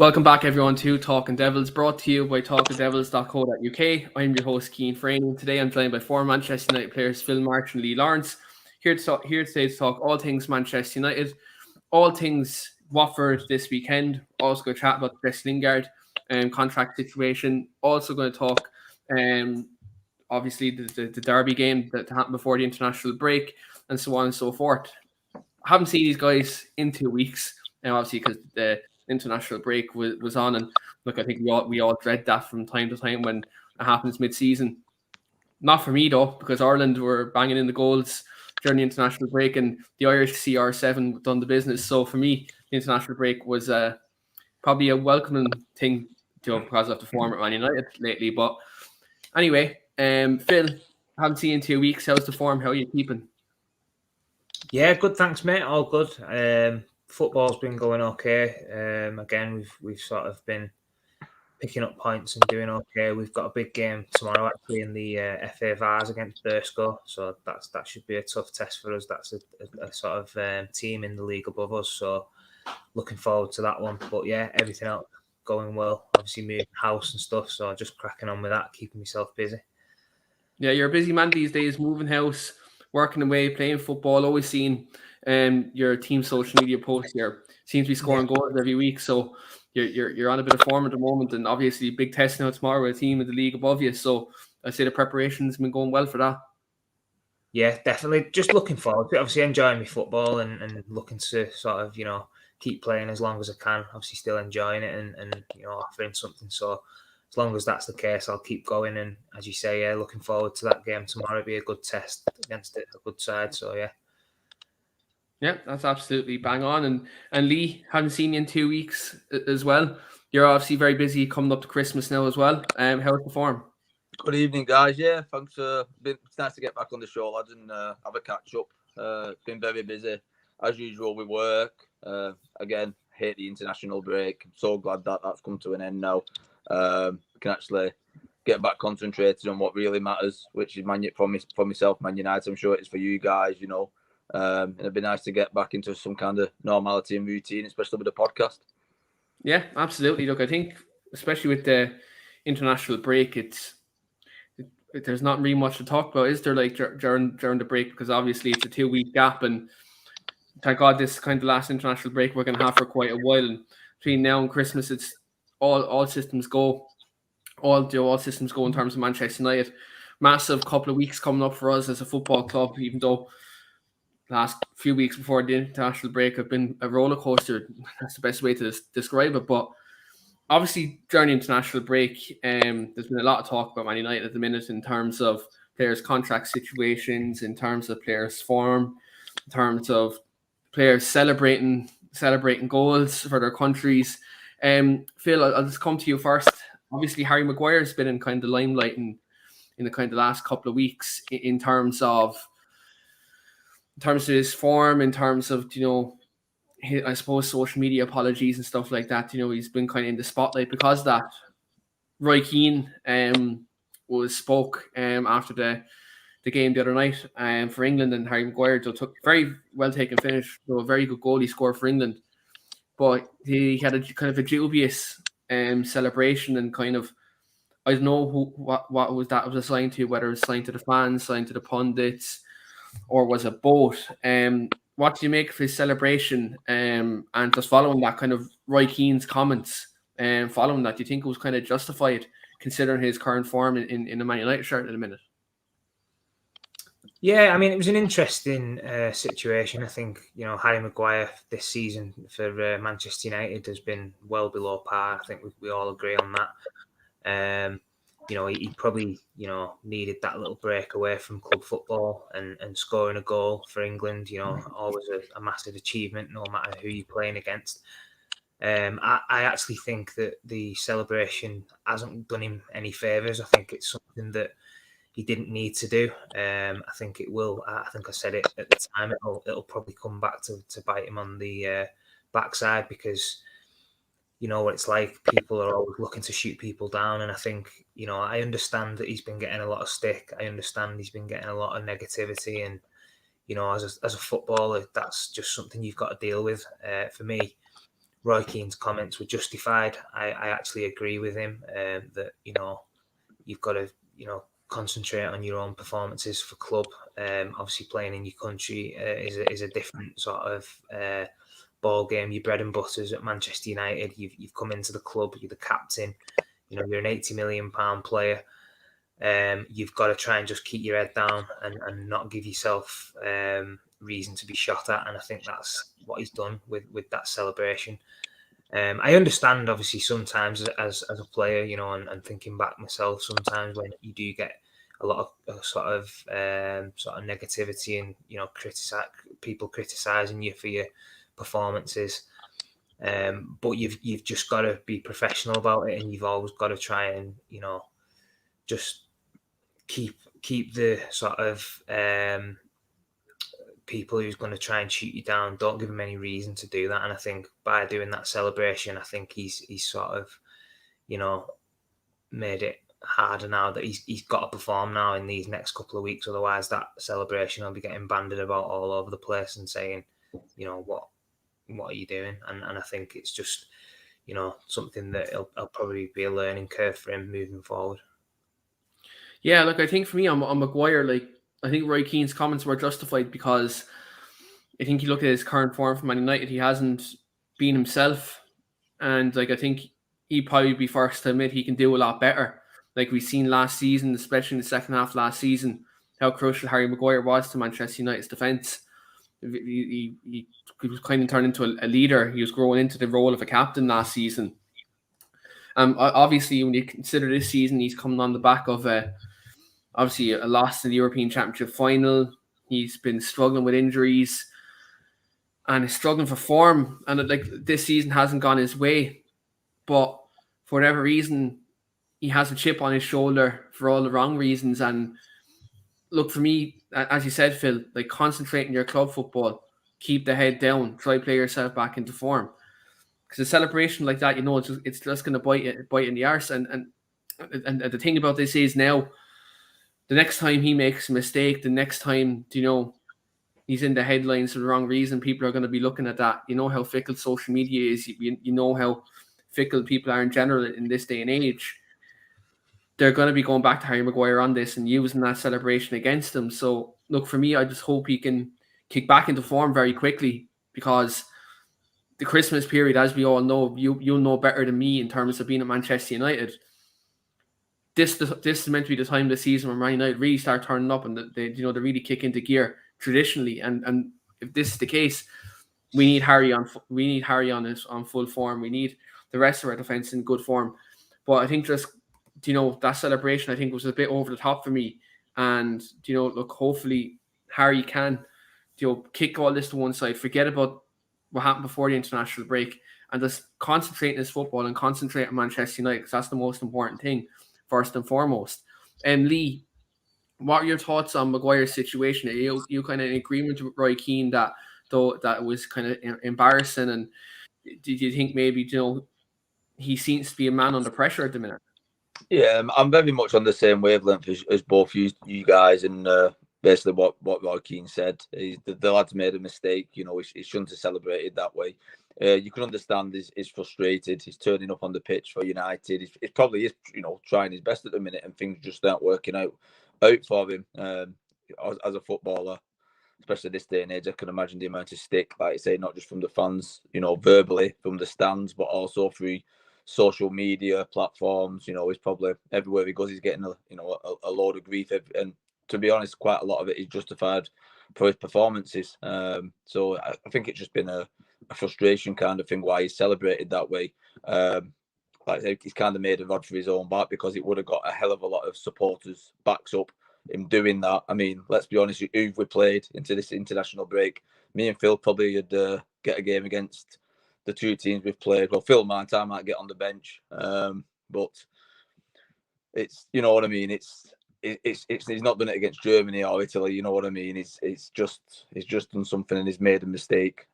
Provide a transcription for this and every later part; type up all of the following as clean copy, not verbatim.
Welcome back, everyone, to Talking Devils, brought to you by talkingdevils.co.uk. I'm your host, Keane Franey. Today, I'm joined by former Manchester United players Phil Marsh and Lee Lawrence. Here today to talk all things Manchester United, all things Watford this weekend. Also going to chat about the Lingard contract situation. Also going to talk, obviously, the derby game that happened before the international break, and so on and so forth. I haven't seen these guys in 2 weeks, and obviously because the international break was on, and look, I think we all dread that from time to time when it happens mid-season. Not for me though, because Ireland were banging in the goals during the international break, and the Irish CR7 done the business. So for me, the international break was probably a welcoming thing, because of the form at Man United lately. But anyway, Phil, haven't seen you in 2 weeks. How's the form? How are you keeping? Yeah, good. Thanks, mate. All good. Football's been going okay. Again, we've sort of been picking up points and doing okay. We've got a big game tomorrow actually in the FA Vars against Bursko, so that should be a tough test for us. That's a sort of team in the league above us, so looking forward to that one. But yeah, everything else going well. Obviously moving house and stuff, so just cracking on with that, keeping myself busy. Yeah, you're a busy man these days, moving house, working away, playing football. Always seeing your team social media posts here. Seems to be scoring goals every week. So you're on a bit of form at the moment, and obviously big test now tomorrow with a team in the league above you. So I say the preparation's been going well for that. Yeah, definitely. Just looking forward to it. Obviously enjoying my football and looking to sort of, keep playing as long as I can. Obviously still enjoying it and offering something. So as long as that's the case, I'll keep going. And as you say, yeah, looking forward to that game tomorrow. It'll be a good test against a good side. So yeah. Yeah, that's absolutely bang on. And Lee, haven't seen you in 2 weeks as well. You're obviously very busy coming up to Christmas now as well. How's the form? Good evening, guys. Yeah, thanks. It's nice to get back on the show, lads, and have a catch up. Been very busy as usual with work. Again, hate the international break. I'm so glad that that's come to an end now. Can actually get back concentrated on what really matters, which is for myself, Man United. I'm sure it is for you guys. And it'd be nice to get back into some kind of normality and routine, especially with the podcast. Yeah, absolutely. Look, I think especially with the international break, there's not really much to talk about, is there? Like during the break, because obviously it's a 2 week gap, and thank God this is kind of the last international break we're going to have for quite a while. And between now and Christmas, it's all systems go. All systems go in terms of Manchester United. Massive couple of weeks coming up for us as a football club, even though last few weeks before the international break have been a roller coaster. That's the best way to describe it. But obviously, during the international break, there's been a lot of talk about Man United at the minute in terms of players' contract situations, in terms of players' form, in terms of players celebrating goals for their countries. Phil, I'll just come to you first. Obviously, Harry Maguire has been in kind of the limelight in the kind of last couple of weeks in terms of his form, in terms of I suppose social media apologies and stuff like that. He's been kind of in the spotlight because of that. Roy Keane spoke after the game the other night for England, and Harry Maguire took very well taken finish, a very good goal he scored for England. But he had a kind of a dubious celebration, and kind of, I don't know what was that was assigned to, whether it was assigned to the fans, assigned to the pundits, or was it both? What do you make of his celebration? And just following that, kind of Roy Keane's comments, and following that, do you think it was kind of justified considering his current form in the Man United shirt at the minute? Yeah, I mean, it was an interesting situation. I think, Harry Maguire this season for Manchester United has been well below par. I think we all agree on that. He probably, needed that little break away from club football and scoring a goal for England, always a massive achievement, no matter who you're playing against. I actually think that the celebration hasn't done him any favours. I think it's something that he didn't need to do. I think it will. I think I said it at the time. It'll probably come back to bite him on the backside, because you know what it's like. People are always looking to shoot people down, and I think I understand that he's been getting a lot of stick. I understand he's been getting a lot of negativity, and as a footballer, that's just something you've got to deal with. For me, Roy Keane's comments were justified. I actually agree with him that, you know, you've got to, you know, concentrate on your own performances for club. Obviously, playing in your country is a different sort of ball game. Your bread and butters at Manchester United. You've come into the club. You're the captain. You know, you're an £80 million player. You've got to try and just keep your head down and not give yourself reason to be shot at. And I think that's what he's done with that celebration. I understand, obviously, sometimes as a player, you know, and thinking back myself, sometimes when you do get a lot of sort of negativity and, you know, people criticising you for your performances. But you've just got to be professional about it, and you've always got to try and, you know, just keep the sort of people who's going to try and shoot you down, don't give him any reason to do that. And I think by doing that celebration, I think he's sort of, you know, made it harder now that he's got to perform now in these next couple of weeks. Otherwise, that celebration will be getting banded about all over the place and saying, you know, what are you doing? And I think it's just, you know, something that it'll probably be a learning curve for him moving forward. Yeah, look, I think for me on Maguire, like, I think Roy Keane's comments were justified because I think you look at his current form for Man United, he hasn't been himself. And, like, I think he'd probably be first to admit he can do a lot better. Like we've seen last season, especially in the second half last season, how crucial Harry Maguire was to Manchester United's defence. He was kind of turned into a leader. He was growing into the role of a captain last season. Obviously, when you consider this season, he's coming on the back of obviously a loss in the European Championship final. He's been struggling with injuries and is struggling for form. And like this season hasn't gone his way, but for whatever reason, he has a chip on his shoulder for all the wrong reasons. And look, for me, as you said, Phil, like concentrate on your club football, keep the head down, try play yourself back into form. Because a celebration like that, you know, it's just going to bite in the arse. And the thing about this is now, the next time he makes a mistake, the next time, you know, he's in the headlines for the wrong reason, people are going to be looking at that. You know how fickle social media is. You know how fickle people are in general in this day and age. They're going to be going back to Harry Maguire on this and using that celebration against him. So, look, for me, I just hope he can kick back into form very quickly, because the Christmas period, as we all know, you'll know better than me in terms of being at Manchester United. This is meant to be the time of the season when Man United really start turning up and they really kick into gear traditionally. And if this is the case, we need Harry on full form. We need the rest of our defense in good form. But I think just, you know, that celebration, I think, was a bit over the top for me. And, you know, look, hopefully Harry can, you know, kick all this to one side, forget about what happened before the international break, and just concentrate on his football and concentrate on Manchester United, because that's the most important thing, first and foremost. And Lee, what are your thoughts on Maguire's situation? Are you kind of in agreement with Roy Keane that was kind of embarrassing? And did you think maybe, you know, he seems to be a man under pressure at the minute? Yeah, I'm very much on the same wavelength as both you guys, and basically what Roy Keane said. The lad's made a mistake. You know, he shouldn't have celebrated that way. You can understand he's frustrated. He's turning up on the pitch for United. He probably is, you know, trying his best at the minute, and things just aren't working out for him as a footballer. Especially this day and age, I can imagine the amount of stick, like I say, not just from the fans, you know, verbally from the stands, but also through social media platforms. You know, he's probably everywhere he goes, he's getting a load of grief, and to be honest, quite a lot of it is justified for his performances. So I think it's just been a frustration kind of thing why he's celebrated that way. Like I say, he's kind of made a rod for his own back, because it would have got a hell of a lot of supporters backs up him doing that. I mean, let's be honest, who've we played into this international break? Me and Phil probably would get a game against the two teams we've played. Well, Phil might get on the bench, but it's, you know what I mean. It's he's not done it against Germany or Italy. You know what I mean. He's just done something and he's made a mistake.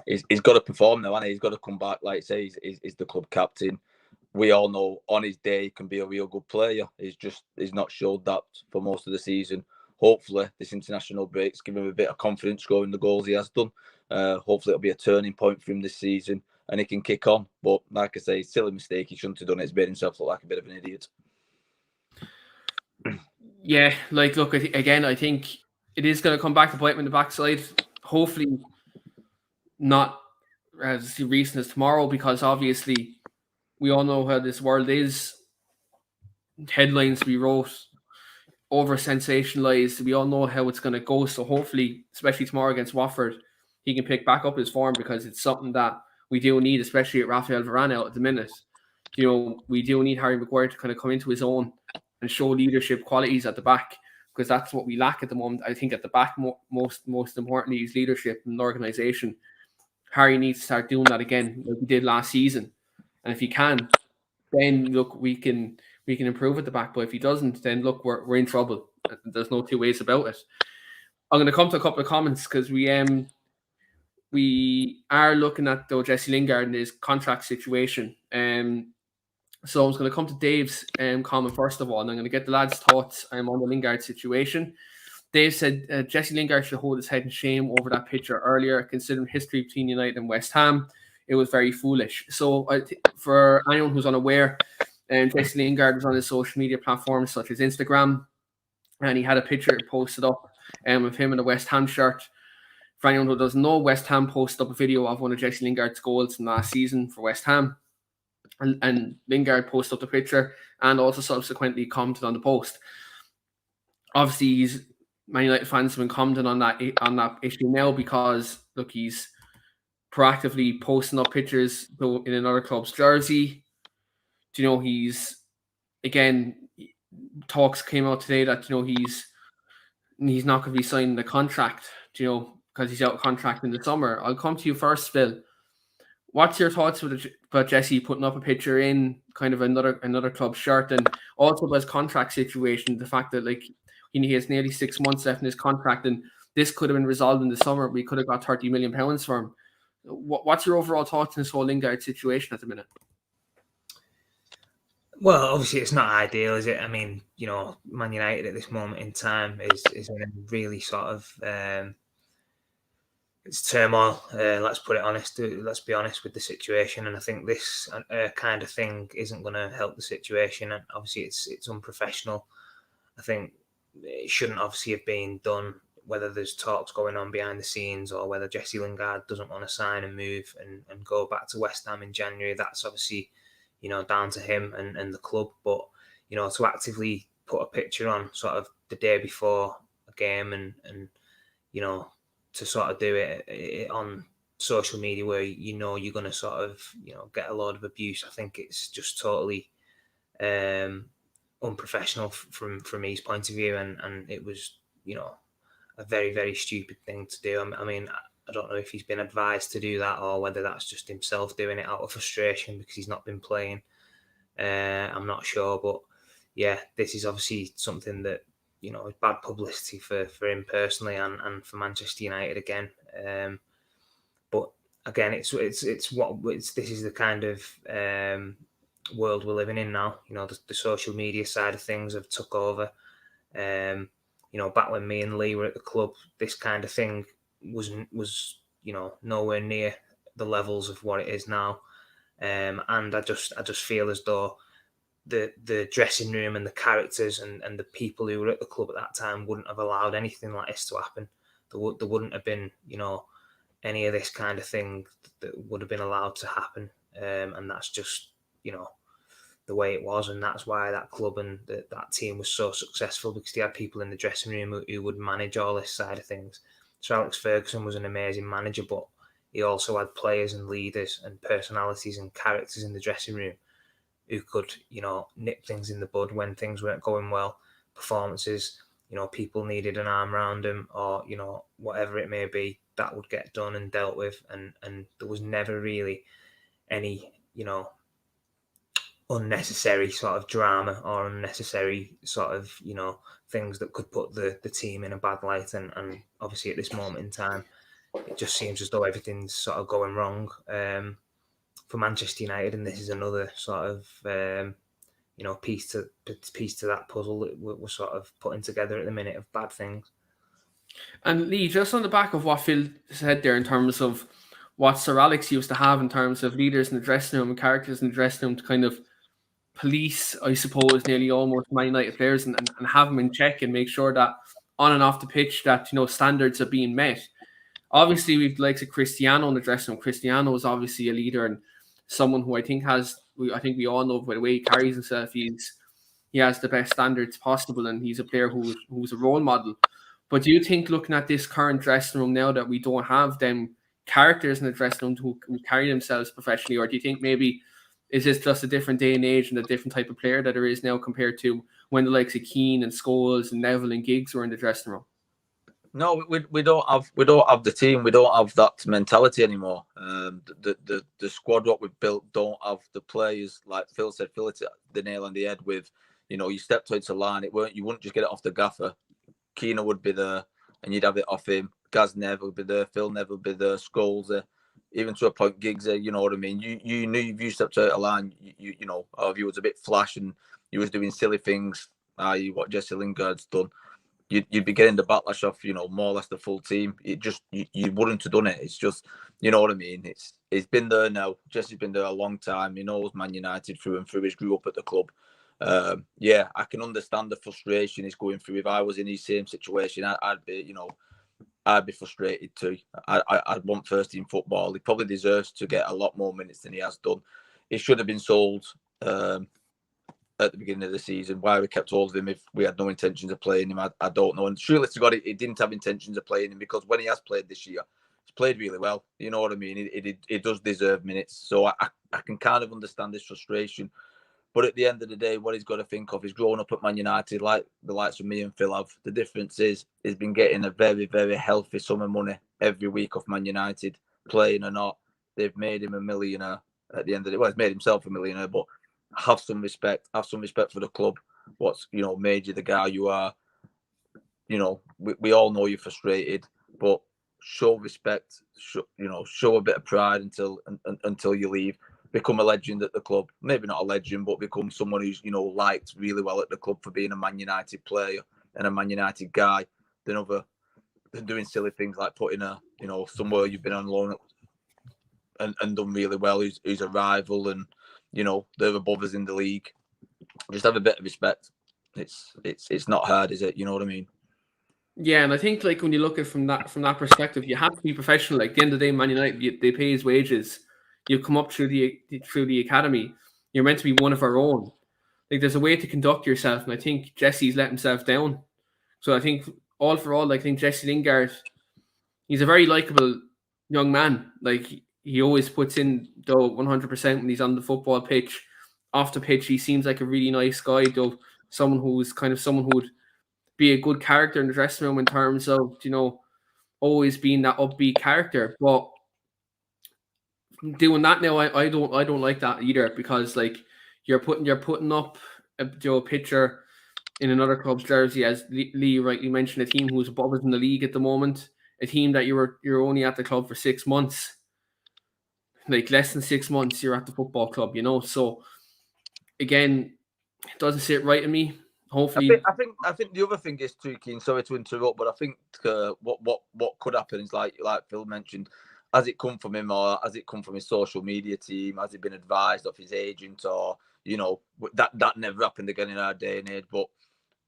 He's got to perform now, and he's got to come back. Like I say, he's the club captain. We all know on his day he can be a real good player. He's not showed that for most of the season. Hopefully, this international break's given him a bit of confidence scoring the goals he has done. Hopefully it'll be a turning point for him this season and he can kick on. But like I say, silly mistake. He shouldn't have done it. He's made himself look like a bit of an idiot. Yeah, like, look, I think it is going to come back to bite him in the backside. Hopefully not as recent as tomorrow, because obviously we all know how this world is. Headlines we wrote, over sensationalized. We all know how it's going to go. So hopefully, especially tomorrow against Watford, he can pick back up his form, because it's something that we do need, especially at Rafael Varane out at the minute. We do need Harry Maguire to kind of come into his own and show leadership qualities at the back, because that's what we lack at the moment. I think at the back, most importantly, is leadership and organisation. Harry needs to start doing that again, like he did last season. And if he can, then look, we can improve at the back. But if he doesn't, then look, we're in trouble. There's no two ways about it. I'm going to come to a couple of comments, because we are looking at, though, Jesse Lingard and his contract situation. So I was going to come to Dave's comment first of all, and I'm going to get the lads' thoughts on the Lingard situation. Dave said Jesse Lingard should hold his head in shame over that picture earlier, considering history between United and West Ham. It was very foolish. So for anyone who's unaware, Jesse Lingard was on his social media platforms such as Instagram, and he had a picture posted up of him in a West Ham shirt. For anyone who doesn't know, West Ham posted up a video of one of Jesse Lingard's goals from last season for West Ham. And Lingard posted up the picture and also subsequently commented on the post. Obviously, Man United fans have been commenting on that issue now, because look, he's proactively posting up pictures in another club's jersey. He's, again, talks came out today that he's not going to be signing the contract, because he's out of contract in the summer. I'll come to you first, Phil. What's your thoughts about Jesse putting up a picture in kind of another club shirt, and also about his contract situation? The fact that he has nearly 6 months left in his contract, and this could have been resolved in the summer. We could have got £30 million for him. What's your overall thoughts on this whole Lingard situation at the minute? Well, obviously it's not ideal, is it? I mean, Man United at this moment in time is in a really sort of it's turmoil. Let's be honest with the situation, and I think this kind of thing isn't going to help the situation. And obviously, it's unprofessional. I think it shouldn't obviously have been done. Whether there's talks going on behind the scenes, or whether Jesse Lingard doesn't want to sign and move and go back to West Ham in January, that's obviously down to him and the club. But to actively put a picture on sort of the day before a game and to sort of do it on social media where you're going to sort of get a load of abuse, I think it's just totally unprofessional from his point of view, and it was a very, very stupid thing to do. I mean, I don't know if he's been advised to do that, or whether that's just himself doing it out of frustration because he's not been playing. I'm not sure, but yeah, this is obviously something that it's bad publicity for him personally and for Manchester United again. But again, this is the kind of world we're living in now. The social media side of things have took over. Back when me and Lee were at the club, this kind of thing was nowhere near the levels of what it is now. And I just feel as though the dressing room and the characters and the people who were at the club at that time wouldn't have allowed anything like this to happen. There wouldn't have been, any of this kind of thing that would have been allowed to happen. And that's just, the way it was. And that's why that club and that team was so successful, because they had people in the dressing room who would manage all this side of things. So Alex Ferguson was an amazing manager, but he also had players and leaders and personalities and characters in the dressing room who could, nip things in the bud when things weren't going well. Performances, people needed an arm around them, or, whatever it may be, that would get done and dealt with. And there was never really any, unnecessary sort of drama or unnecessary sort of, things that could put the team in a bad light. And obviously at this moment in time, it just seems as though everything's sort of going wrong for Manchester United, and this is another sort of piece to that puzzle that we're sort of putting together at the minute of bad things. And Lee, just on the back of what Phil said there in terms of what Sir Alex used to have in terms of leaders in the dressing room and characters in the dressing room to kind of police, I suppose, nearly almost Man United players and have them in check and make sure that on and off the pitch that, standards are being met. Obviously, we've the likes of Cristiano in the dressing room. Cristiano is obviously a leader and someone who I think we all know by the way he carries himself, he has the best standards possible, and he's a player who's a role model. But do you think, looking at this current dressing room now, that we don't have them characters in the dressing room who carry themselves professionally, or do you think maybe is this just a different day and age and a different type of player that there is now compared to when the likes of Keane and Scholes and Neville and Giggs were in the dressing room? No, we don't have the team. We don't have that mentality anymore. The squad what we've built don't have the players, like Phil said. Phil hit the nail on the head with, you stepped into line. You wouldn't just get it off the gaffer. Keane would be there, and you'd have it off him. Gaz Neville would be there. Phil Neville would be there. Scholes, even to a point, Giggs. You know what I mean. You knew if you stepped out of line, or if you was a bit flash and you was doing silly things, i.e. what Jesse Lingard's done. You'd be getting the backlash off, more or less the full team. It just you wouldn't have done it. It's just, you know what I mean. It's been there now. Jesse's been there a long time. He knows Man United through and through. He's grew up at the club. I can understand the frustration he's going through. If I was in his same situation, I'd be frustrated too. I'd want first team football. He probably deserves to get a lot more minutes than he has done. He should have been sold at the beginning of the season. Why we kept hold of him if we had no intentions of playing him, I don't know. And surely to God, he didn't have intentions of playing him, because when he has played this year, he's played really well. You know what I mean? He does deserve minutes. So I can kind of understand this frustration. But at the end of the day, what he's got to think of is growing up at Man United, like the likes of me and Phil have. The difference is he's been getting a very, very healthy sum of money every week off Man United, playing or not. They've made him a millionaire at the end of the day. Well, he's made himself a millionaire, but have some respect for the club. What's made you the guy you are. We all know you're frustrated, but show respect. Show a bit of pride until you leave. Become a legend at the club. Maybe not a legend, but become someone who's liked really well at the club for being a Man United player and a Man United guy. Than doing silly things like putting somewhere you've been on loan and done really well. Who's a rival and. They're above us in the league. Just have a bit of respect. It's not hard, is it? You know what I mean? Yeah, and I think when you look at it from that perspective, you have to be professional. Like, at the end of the day, Man United, they pay his wages. You come up through the academy. You're meant to be one of our own. Like, there's a way to conduct yourself, and I think Jesse's let himself down. So I think all for all, I think Jesse Lingard, he's a very likable young man. Like, he always puts in the 100% when he's on the football pitch. Off the pitch, he seems like a really nice guy, though. Someone who would be a good character in the dressing room in terms of always being that upbeat character. But doing that now, I don't like that either, because you're putting up a picture in another club's jersey, as Lee rightly mentioned, a team who's above us in the league at the moment, a team that you're only at the club for 6 months. Like, less than 6 months, you're at the football club, So again, it doesn't sit right in me. Hopefully, I think the other thing is too, Keane. Sorry to interrupt, but I think what could happen is like Phil mentioned, has it come from him or has it come from his social media team? Has he been advised of his agent, or that never happened again in our day and age? But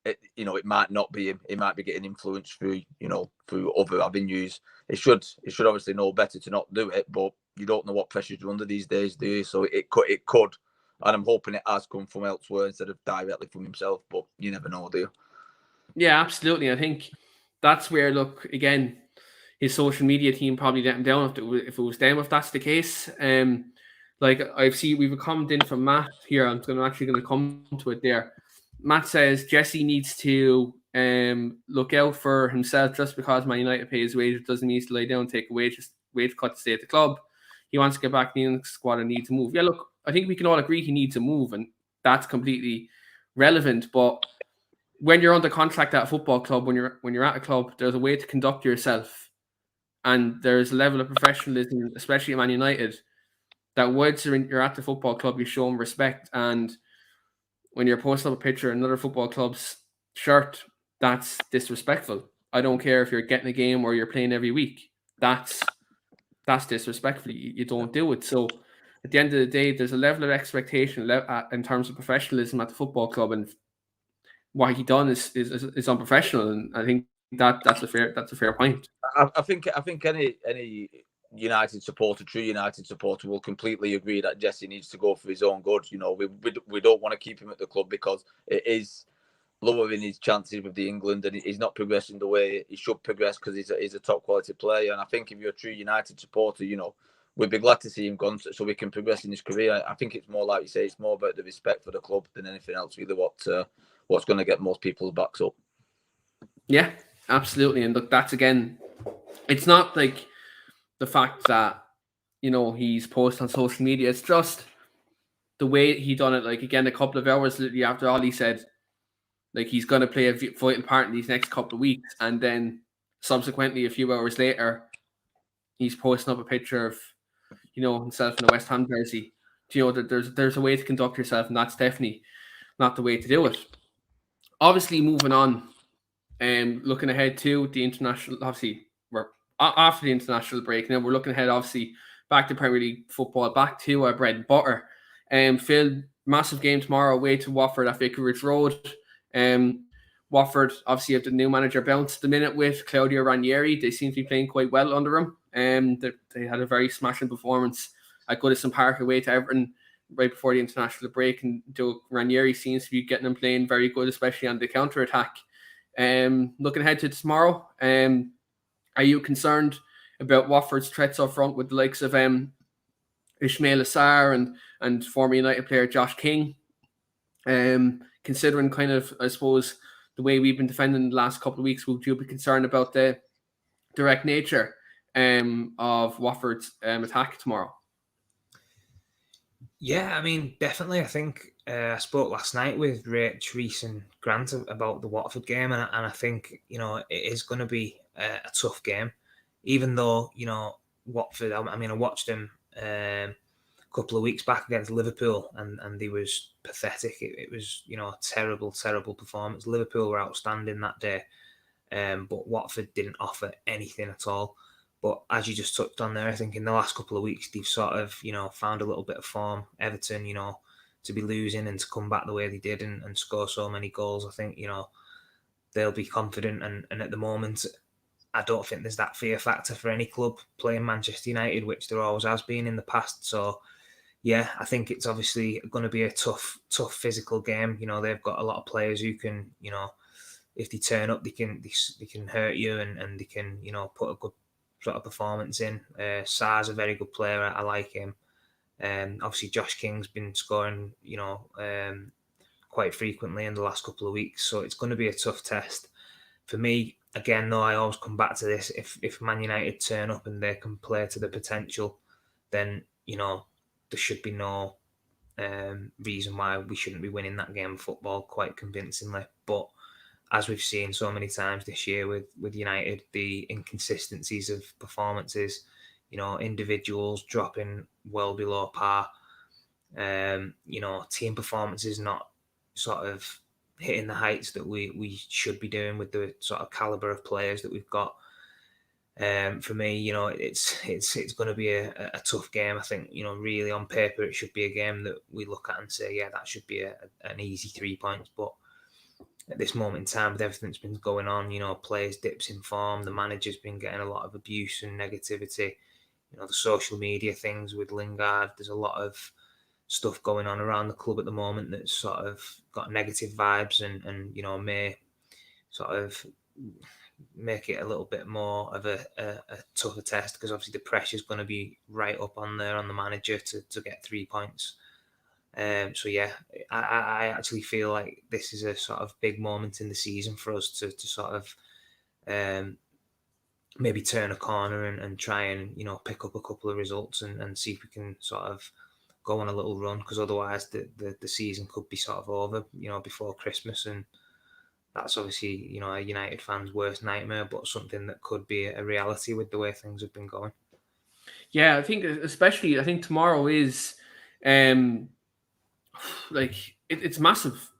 it might not be him. He might be getting influenced through other avenues. It should obviously know better to not do it, but you don't know what pressures you're under these days, do you? So it could, and I'm hoping it has come from elsewhere instead of directly from himself. But you never know, do you? Yeah, absolutely. I think that's where, look, again, his social media team probably let him down if it was them, if that's the case. We've a comment in from Matt here. I'm actually going to come to it there. Matt says Jesse needs to look out for himself. Just because Man United pay his wages doesn't mean to lie down and take a wage cut to stay at the club. He wants to get back in the squad and need to move. Yeah, look, I think we can all agree he needs to move, and that's completely relevant. But when you're under contract at a football club, when you're at a club, there's a way to conduct yourself, and there's a level of professionalism, especially at Man United, that once you're at the football club, you show them respect. And when you're posting up a picture in another football club's shirt, that's disrespectful. I don't care if you're getting a game or you're playing every week. That's disrespectful. You don't do it. So at the end of the day, there's a level of expectation in terms of professionalism at the football club, and what he done is unprofessional. And I think that's a fair point. I think any United supporter, true United supporter, will completely agree that Jesse needs to go for his own good. You know, we don't want to keep him at the club because it is lowering his chances with the England, and he's not progressing the way he should progress because he's a top quality player. And I think if you're a true United supporter, you know, we'd be glad to see him gone so we can progress in his career. I think it's more like you say, it's more about the respect for the club than anything else. Really, what's going to get most people's backs up. Yeah, absolutely. And look, that's again, it's not like the fact that, you know, he's posted on social media. It's just the way he done it. Like, again, a couple of hours literally after all, he said, like, he's going to play a vital part in these next couple of weeks. And then subsequently, a few hours later, he's posting up a picture of, you know, himself in a West Ham jersey. You know, that there's a way to conduct yourself, and that's definitely not the way to do it. Obviously, moving on, looking ahead to the international, obviously, we're after the international break. Now we're looking ahead, obviously, back to Premier League football, back to our bread and butter. Phil, massive game tomorrow away to Watford at Vicarage Road. Watford obviously have the new manager bounce at the minute with Claudio Ranieri. They seem to be playing quite well under him. They had a very smashing performance at Goodison Park away to Everton right before the international break, and Ranieri seems to be getting them playing very good, especially on the counter attack. Looking ahead to tomorrow, are you concerned about Watford's threats up front with the likes of Ismail Assar and former United player Josh King? Considering kind of, I suppose, the way we've been defending the last couple of weeks, would you be concerned about the direct nature of Watford's attack tomorrow? Yeah, I mean, definitely. I think I spoke last night with Rach, Reese and Grant about the Watford game, and I think, you know, it is going to be a tough game, even though, you know, Watford, I mean, I watched them a couple of weeks back against Liverpool, and he was pathetic. It was, you know, a terrible performance. Liverpool were outstanding that day, but Watford didn't offer anything at all. But as you just touched on there, I think in the last couple of weeks, they've sort of, you know, found a little bit of form. Everton, you know, to be losing and to come back the way they did and score so many goals, I think, you know, they'll be confident. And at the moment, I don't think there's that fear factor for any club playing Manchester United, which there always has been in the past. So, yeah, I think it's obviously going to be a tough physical game. You know, they've got a lot of players who can, you know, if they turn up, they can hurt you and they can, you know, put a good sort of performance in. Sar's a very good player. I like him. Obviously, Josh King's been scoring, you know, quite frequently in the last couple of weeks. So it's going to be a tough test. For me, again, though, I always come back to this. If Man United turn up and they can play to the potential, then, you know, there should be no reason why we shouldn't be winning that game of football quite convincingly. But as we've seen so many times this year with United, the inconsistencies of performances, you know, individuals dropping well below par, you know, team performances not sort of hitting the heights that we should be doing with the sort of caliber of players that we've got. For me, you know, it's going to be a tough game. I think, you know, really on paper, it should be a game that we look at and say, yeah, that should be an easy 3 points. But at this moment in time, with everything that's been going on, you know, players dips in form, the manager's been getting a lot of abuse and negativity, you know, the social media things with Lingard, there's a lot of stuff going on around the club at the moment that's sort of got negative vibes and you know, may sort of make it a little bit more of a tougher test, because obviously the pressure's going to be right up on there on the manager to get 3 points. So yeah, I actually feel like this is a sort of big moment in the season for us to sort of maybe turn a corner and try and, you know, pick up a couple of results and see if we can sort of go on a little run, because otherwise the season could be sort of over, you know, before Christmas, and that's obviously, you know, a United fan's worst nightmare, but something that could be a reality with the way things have been going. Yeah, I think especially, I think tomorrow is like it's massive,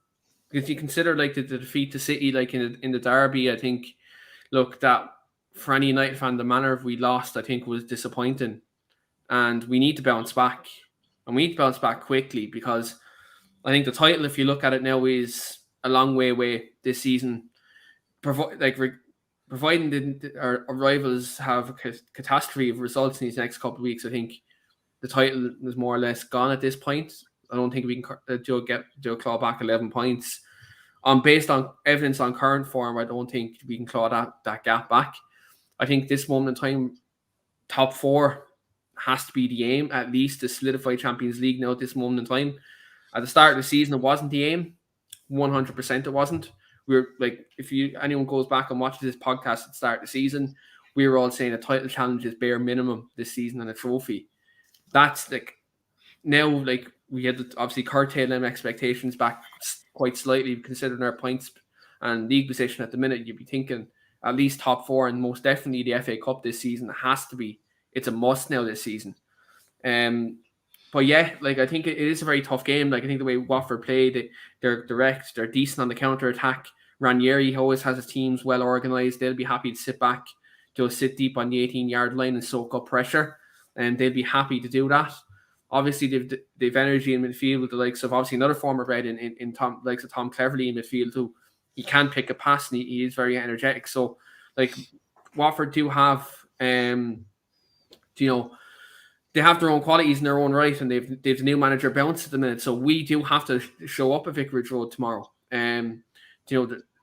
because you consider like the defeat to City, like in the derby. I think look, that for any United fan, the manner we lost, I think, was disappointing. And we need to bounce back. And we need to bounce back quickly, because I think the title, if you look at it now, is a long way away this season. Providing our rivals have a catastrophe of results in these next couple of weeks, I think the title is more or less gone at this point. I don't think we can do a claw back 11 points. Based on evidence on current form, I don't think we can claw that gap back. I think this moment in time, top 4 has to be the aim, at least to solidify Champions League now at this moment in time. At the start of the season, it wasn't the aim. 100% it wasn't. We were like, if anyone goes back and watches this podcast at the start of the season, we were all saying a title challenge is bare minimum this season and a trophy. That's like, now, like, we had to obviously curtail them expectations back quite slightly, considering our points and league position at the minute. You'd be thinking at least top 4, and most definitely the FA Cup this season has to be. It's a must now this season. But yeah, like, I think it is a very tough game. Like, I think the way Watford play, they're direct, they're decent on the counter attack. Ranieri always has his teams well organised. They'll be happy to sit back, to sit deep on the 18-yard line and soak up pressure, and they'll be happy to do that. Obviously, they've energy in midfield with the likes of, obviously, another former Red in Tom, likes of Tom Cleverley in midfield, who he can pick a pass and he is very energetic. So, like, Watford do have, they have their own qualities in their own right, and they've the new manager Bounce at the minute. So we do have to show up at Vicarage Road tomorrow. It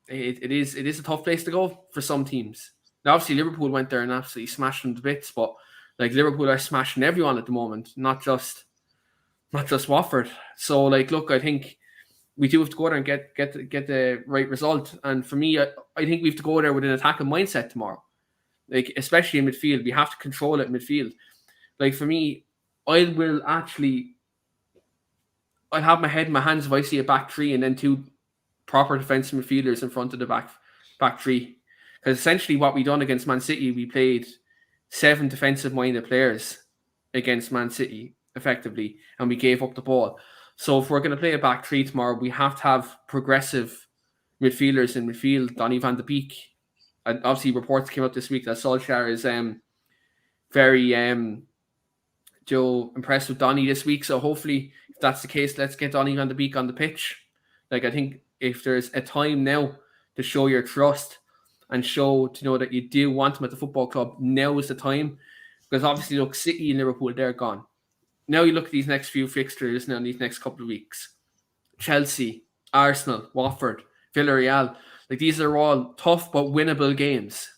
is a tough place to go for some teams. Now, obviously, Liverpool went there and absolutely smashed them to bits, but like, Liverpool are smashing everyone at the moment, not just Watford. So, like, look, I think we do have to go there and get the right result. And for me, I think we have to go there with an attacking mindset tomorrow. Like, especially in midfield, we have to control it in midfield. Like, for me, I'll have my head in my hands if I see a back 3 and then 2 proper defensive midfielders in front of the back 3. Because essentially what we done against Man City, we played 7 defensive-minded players against Man City, effectively, and we gave up the ball. So if we're going to play a back 3 tomorrow, we have to have progressive midfielders in midfield. Donny van de Beek. And obviously, reports came out this week that Solskjaer is very impressed with Donny this week. So hopefully, if that's the case, let's get Donny van de Beek on the pitch. Like, I think if there's a time now to show your trust and show to know that you do want him at the football club, now is the time. Because obviously, look, City and Liverpool, they're gone. Now you look at these next few fixtures now in these next couple of weeks. Chelsea, Arsenal, Watford, Villarreal. Like, these are all tough but winnable games.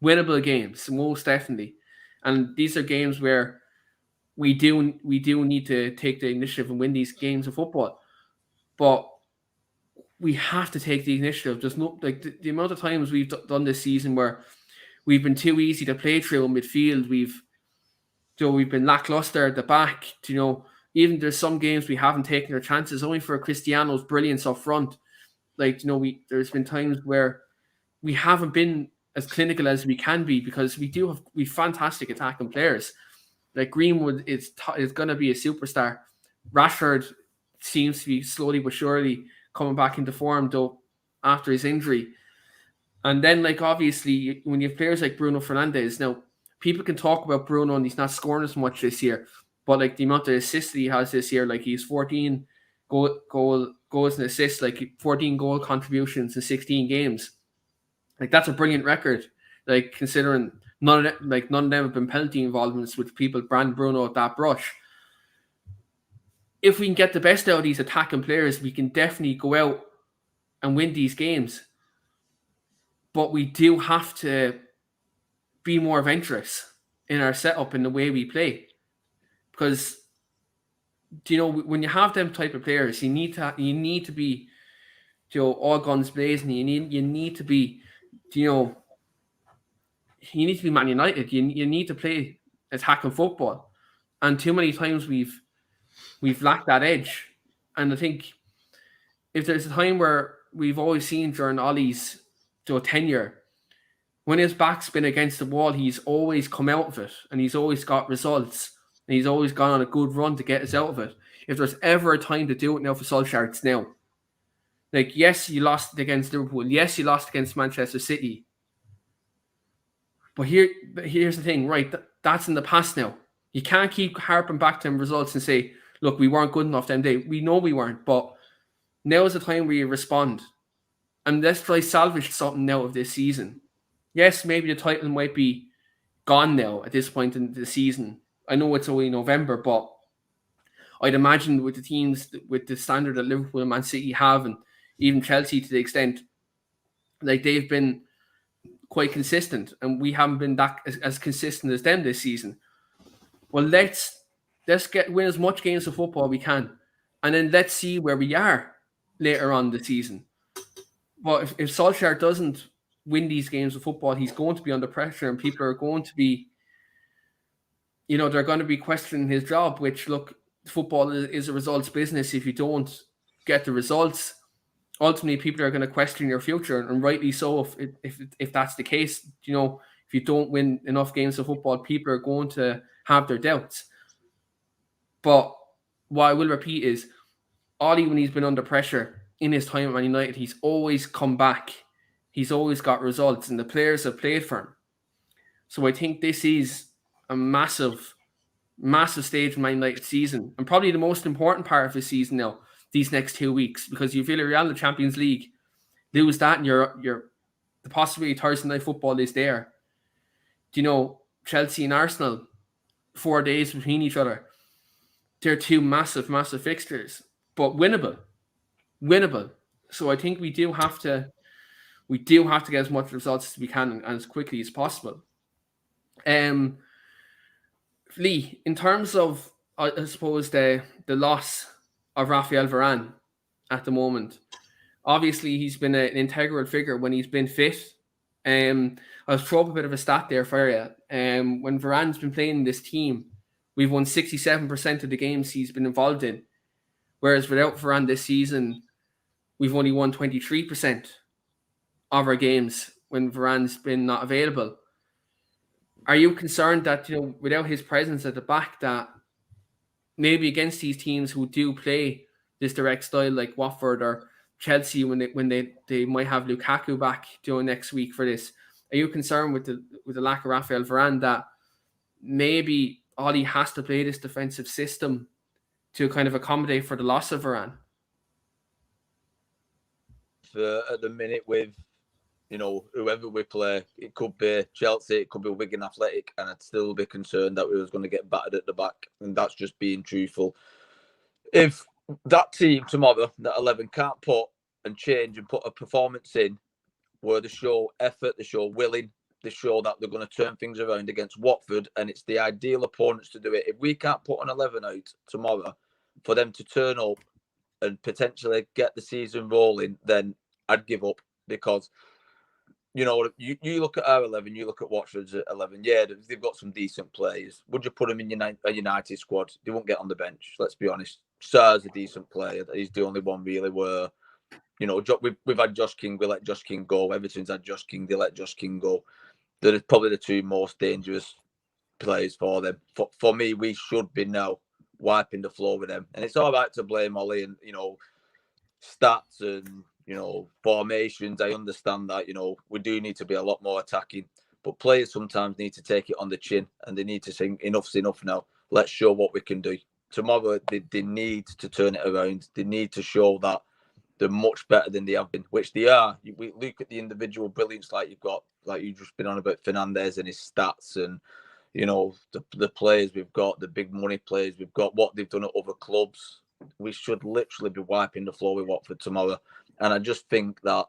Winnable games, most definitely. And these are games where we do need to take the initiative and win these games of football. But we have to take the initiative. There's no, like, the amount of times we've done this season where we've been too easy to play through in midfield. We've been lackluster at the back. Even there's some games we haven't taken our chances, only for Cristiano's brilliance up front. Like, there's been times where we haven't been as clinical as we can be, because we've fantastic attacking players. Like, Greenwood is going to be a superstar. Rashford seems to be slowly but surely coming back into form, though, after his injury. And then, like, obviously, when you have players like Bruno Fernandes, now, people can talk about Bruno and he's not scoring as much this year, but, like, the amount of assists that he has this year, like, he's 14 goals and assists, like 14 goal contributions in 16 games. Like, that's a brilliant record. Like, considering none of them have been penalty involvements, which people brand Bruno at that brush. If we can get the best out of these attacking players, we can definitely go out and win these games. But we do have to be more adventurous in our setup and the way we play. Because, when you have them type of players, you need to be, all guns blazing. You need to be, you need to be Man United. You need to play attacking football. And too many times we've lacked that edge. And I think if there's a time where we've always seen during Ollie's tenure, when his back's been against the wall, he's always come out of it, and he's always got results, and he's always gone on a good run to get us out of it. If there's ever a time to do it now for Solskjaer, it's now. Like, yes, you lost against Liverpool. Yes, you lost against Manchester City. But here's the thing, right? That's in the past now. You can't keep harping back to them results and say, look, we weren't good enough them day. We know we weren't, but now is the time where you respond. And let's try salvage something now of this season. Yes, maybe the title might be gone now at this point in the season. I know it's only November, but I'd imagine with the teams, with the standard that Liverpool and Man City have, and even Chelsea to the extent, like they've been quite consistent, and we haven't been that as consistent as them this season. Well, let's win as much games of football we can, and then let's see where we are later on the season. But if Solskjaer doesn't win these games of football, he's going to be under pressure, and people are going to be, they're going to be questioning his job. Which, look, football is a results business. If you don't get the results, ultimately people are going to question your future, and rightly so. If that's the case, if you don't win enough games of football, people are going to have their doubts. But what I will repeat is, Ollie, when he's been under pressure in his time at Man United, he's always come back. He's always got results, and the players have played for him. So I think this is a massive, massive stage in Man United season, and probably the most important part of his season now, these next 2 weeks, because you feel Villarreal in the Champions League, lose that, and the possibility of Thursday night football is there. Chelsea and Arsenal, 4 days between each other. They're two massive, massive fixtures, but winnable. So I think we do have to get as much results as we can and as quickly as possible. Lee, in terms of, I suppose, the loss of Raphael Varane at the moment, obviously he's been an integral figure when he's been fit. I'll throw up a bit of a stat there for you. When Varane's been playing in this team, we've won 67% of the games he's been involved in, whereas without Varane this season, we've only won 23% of our games when Varane's been not available. Are you concerned that, without his presence at the back, that maybe against these teams who do play this direct style like Watford or Chelsea, when they might have Lukaku back next week for this, are you concerned with the lack of Raphael Varane, that maybe Ollie has to play this defensive system to kind of accommodate for the loss of Varane? At the minute, with whoever we play, it could be Chelsea, it could be Wigan Athletic, and I'd still be concerned that we was going to get battered at the back, and that's just being truthful. If that team tomorrow, that 11, can't put and change and put a performance in where they show effort, they show willing, they show that they're going to turn things around against Watford, and it's the ideal opponents to do it. If we can't put an 11 out tomorrow for them to turn up and potentially get the season rolling, then I'd give up, because you look at our 11, you look at Watford's 11. Yeah, they've got some decent players. Would you put them in a United squad? They won't get on the bench. Let's be honest. Sar's a decent player. He's the only one really where, we've had Josh King. We let Josh King go. Everton's had Josh King. They let Josh King go. They're probably the two most dangerous players for them. For me, we should be now wiping the floor with them. And it's all right to blame Ollie and, stats and, formations. I understand that, we do need to be a lot more attacking, but players sometimes need to take it on the chin, and they need to think enough's enough now. Let's show what we can do. Tomorrow, they need to turn it around. They need to show that they're much better than they have been, which they are. We look at the individual brilliance you've just been on about Fernandes and his stats, and, the players we've got, the big money players we've got, what they've done at other clubs. We should literally be wiping the floor with Watford tomorrow. And I just think that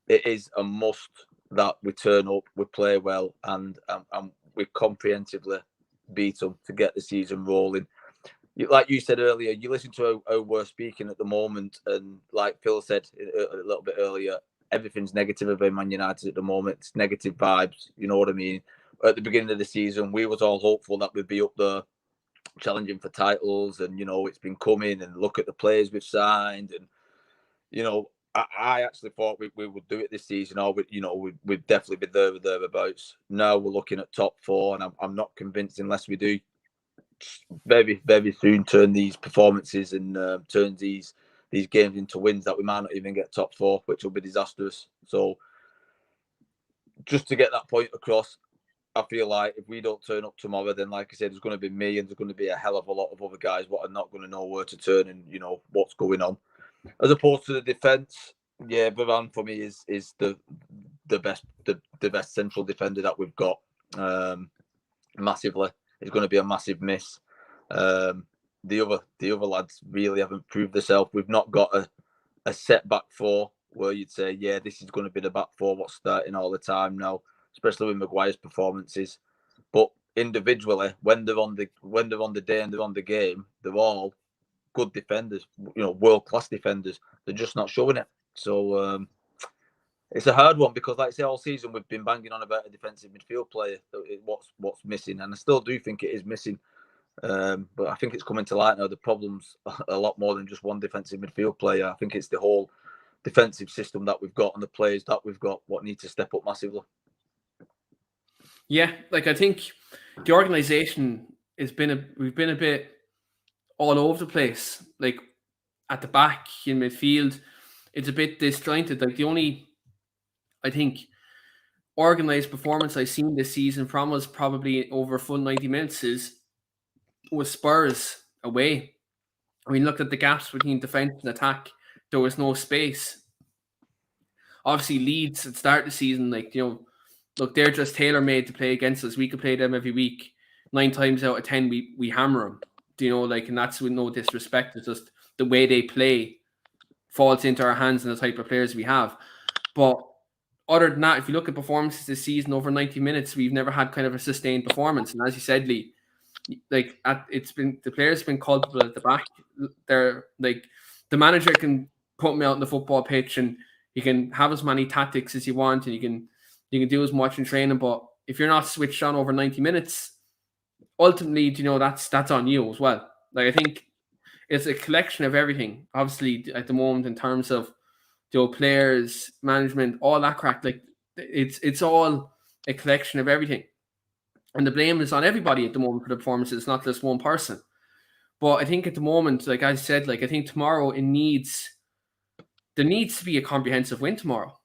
it is a must that we turn up, we play well, and we comprehensively beat them to get the season rolling. Like you said earlier, you listen to how we're speaking at the moment, and like Phil said a little bit earlier, everything's negative about Man United at the moment. It's negative vibes, you know what I mean? At the beginning of the season, we was all hopeful that we'd be up there challenging for titles, and it's been coming, and look at the players we've signed, and I actually thought we would do it this season, or we'd definitely be there or thereabouts. Now we're looking at top 4, and I'm not convinced unless we do very, very soon turn these performances and turn these games into wins, that we might not even get top 4, which will be disastrous. So just to get that point across, I feel like if we don't turn up tomorrow, then like I said, there's going to be me and there's going to be a hell of a lot of other guys what are not going to know where to turn and what's going on. As opposed to the defence, yeah, Varane for me is the best central defender that we've got. Massively, it's going to be a massive miss. The other lads really haven't proved themselves. We've not got a set back four where you'd say, yeah, this is going to be the back four what's starting all the time now, especially with Maguire's performances. But individually, when they're on the day and they're on the game, they're all good defenders, world class defenders. They're just not showing it. So it's a hard one because, like I say, all season we've been banging on about a defensive midfield player. What's missing, and I still do think it is missing. But I think it's coming to light now. The problem's a lot more than just one defensive midfield player. I think it's the whole defensive system that we've got and the players that we've got what need to step up massively. Yeah, like I think the organisation we've been a bit all over the place. Like at the back in midfield, it's a bit disjointed. Like the only, I think, organised performance I've seen this season from us probably over a full 90 minutes was Spurs away. I mean, look at the gaps between defence and attack. There was no space. Obviously, Leeds at the start of the season, look, they're just tailor-made to play against us. We could play them every week. 9 times out of 10, we hammer them. And that's with no disrespect. It's just the way they play falls into our hands and the type of players we have. But other than that, if you look at performances this season over 90 minutes, we've never had kind of a sustained performance. And as you said, Lee, the players have been culpable at the back. They're like, the manager can put me out on the football pitch and you can have as many tactics as you want and you can do as much in training, but if you're not switched on over 90 minutes, ultimately, that's on you as well. Like I think it's a collection of everything. Obviously, at the moment, in terms of players, management, all that crack, like it's all a collection of everything. And the blame is on everybody at the moment for the performances, not just one person. But I think at the moment, like I said, I think tomorrow there needs to be a comprehensive win tomorrow.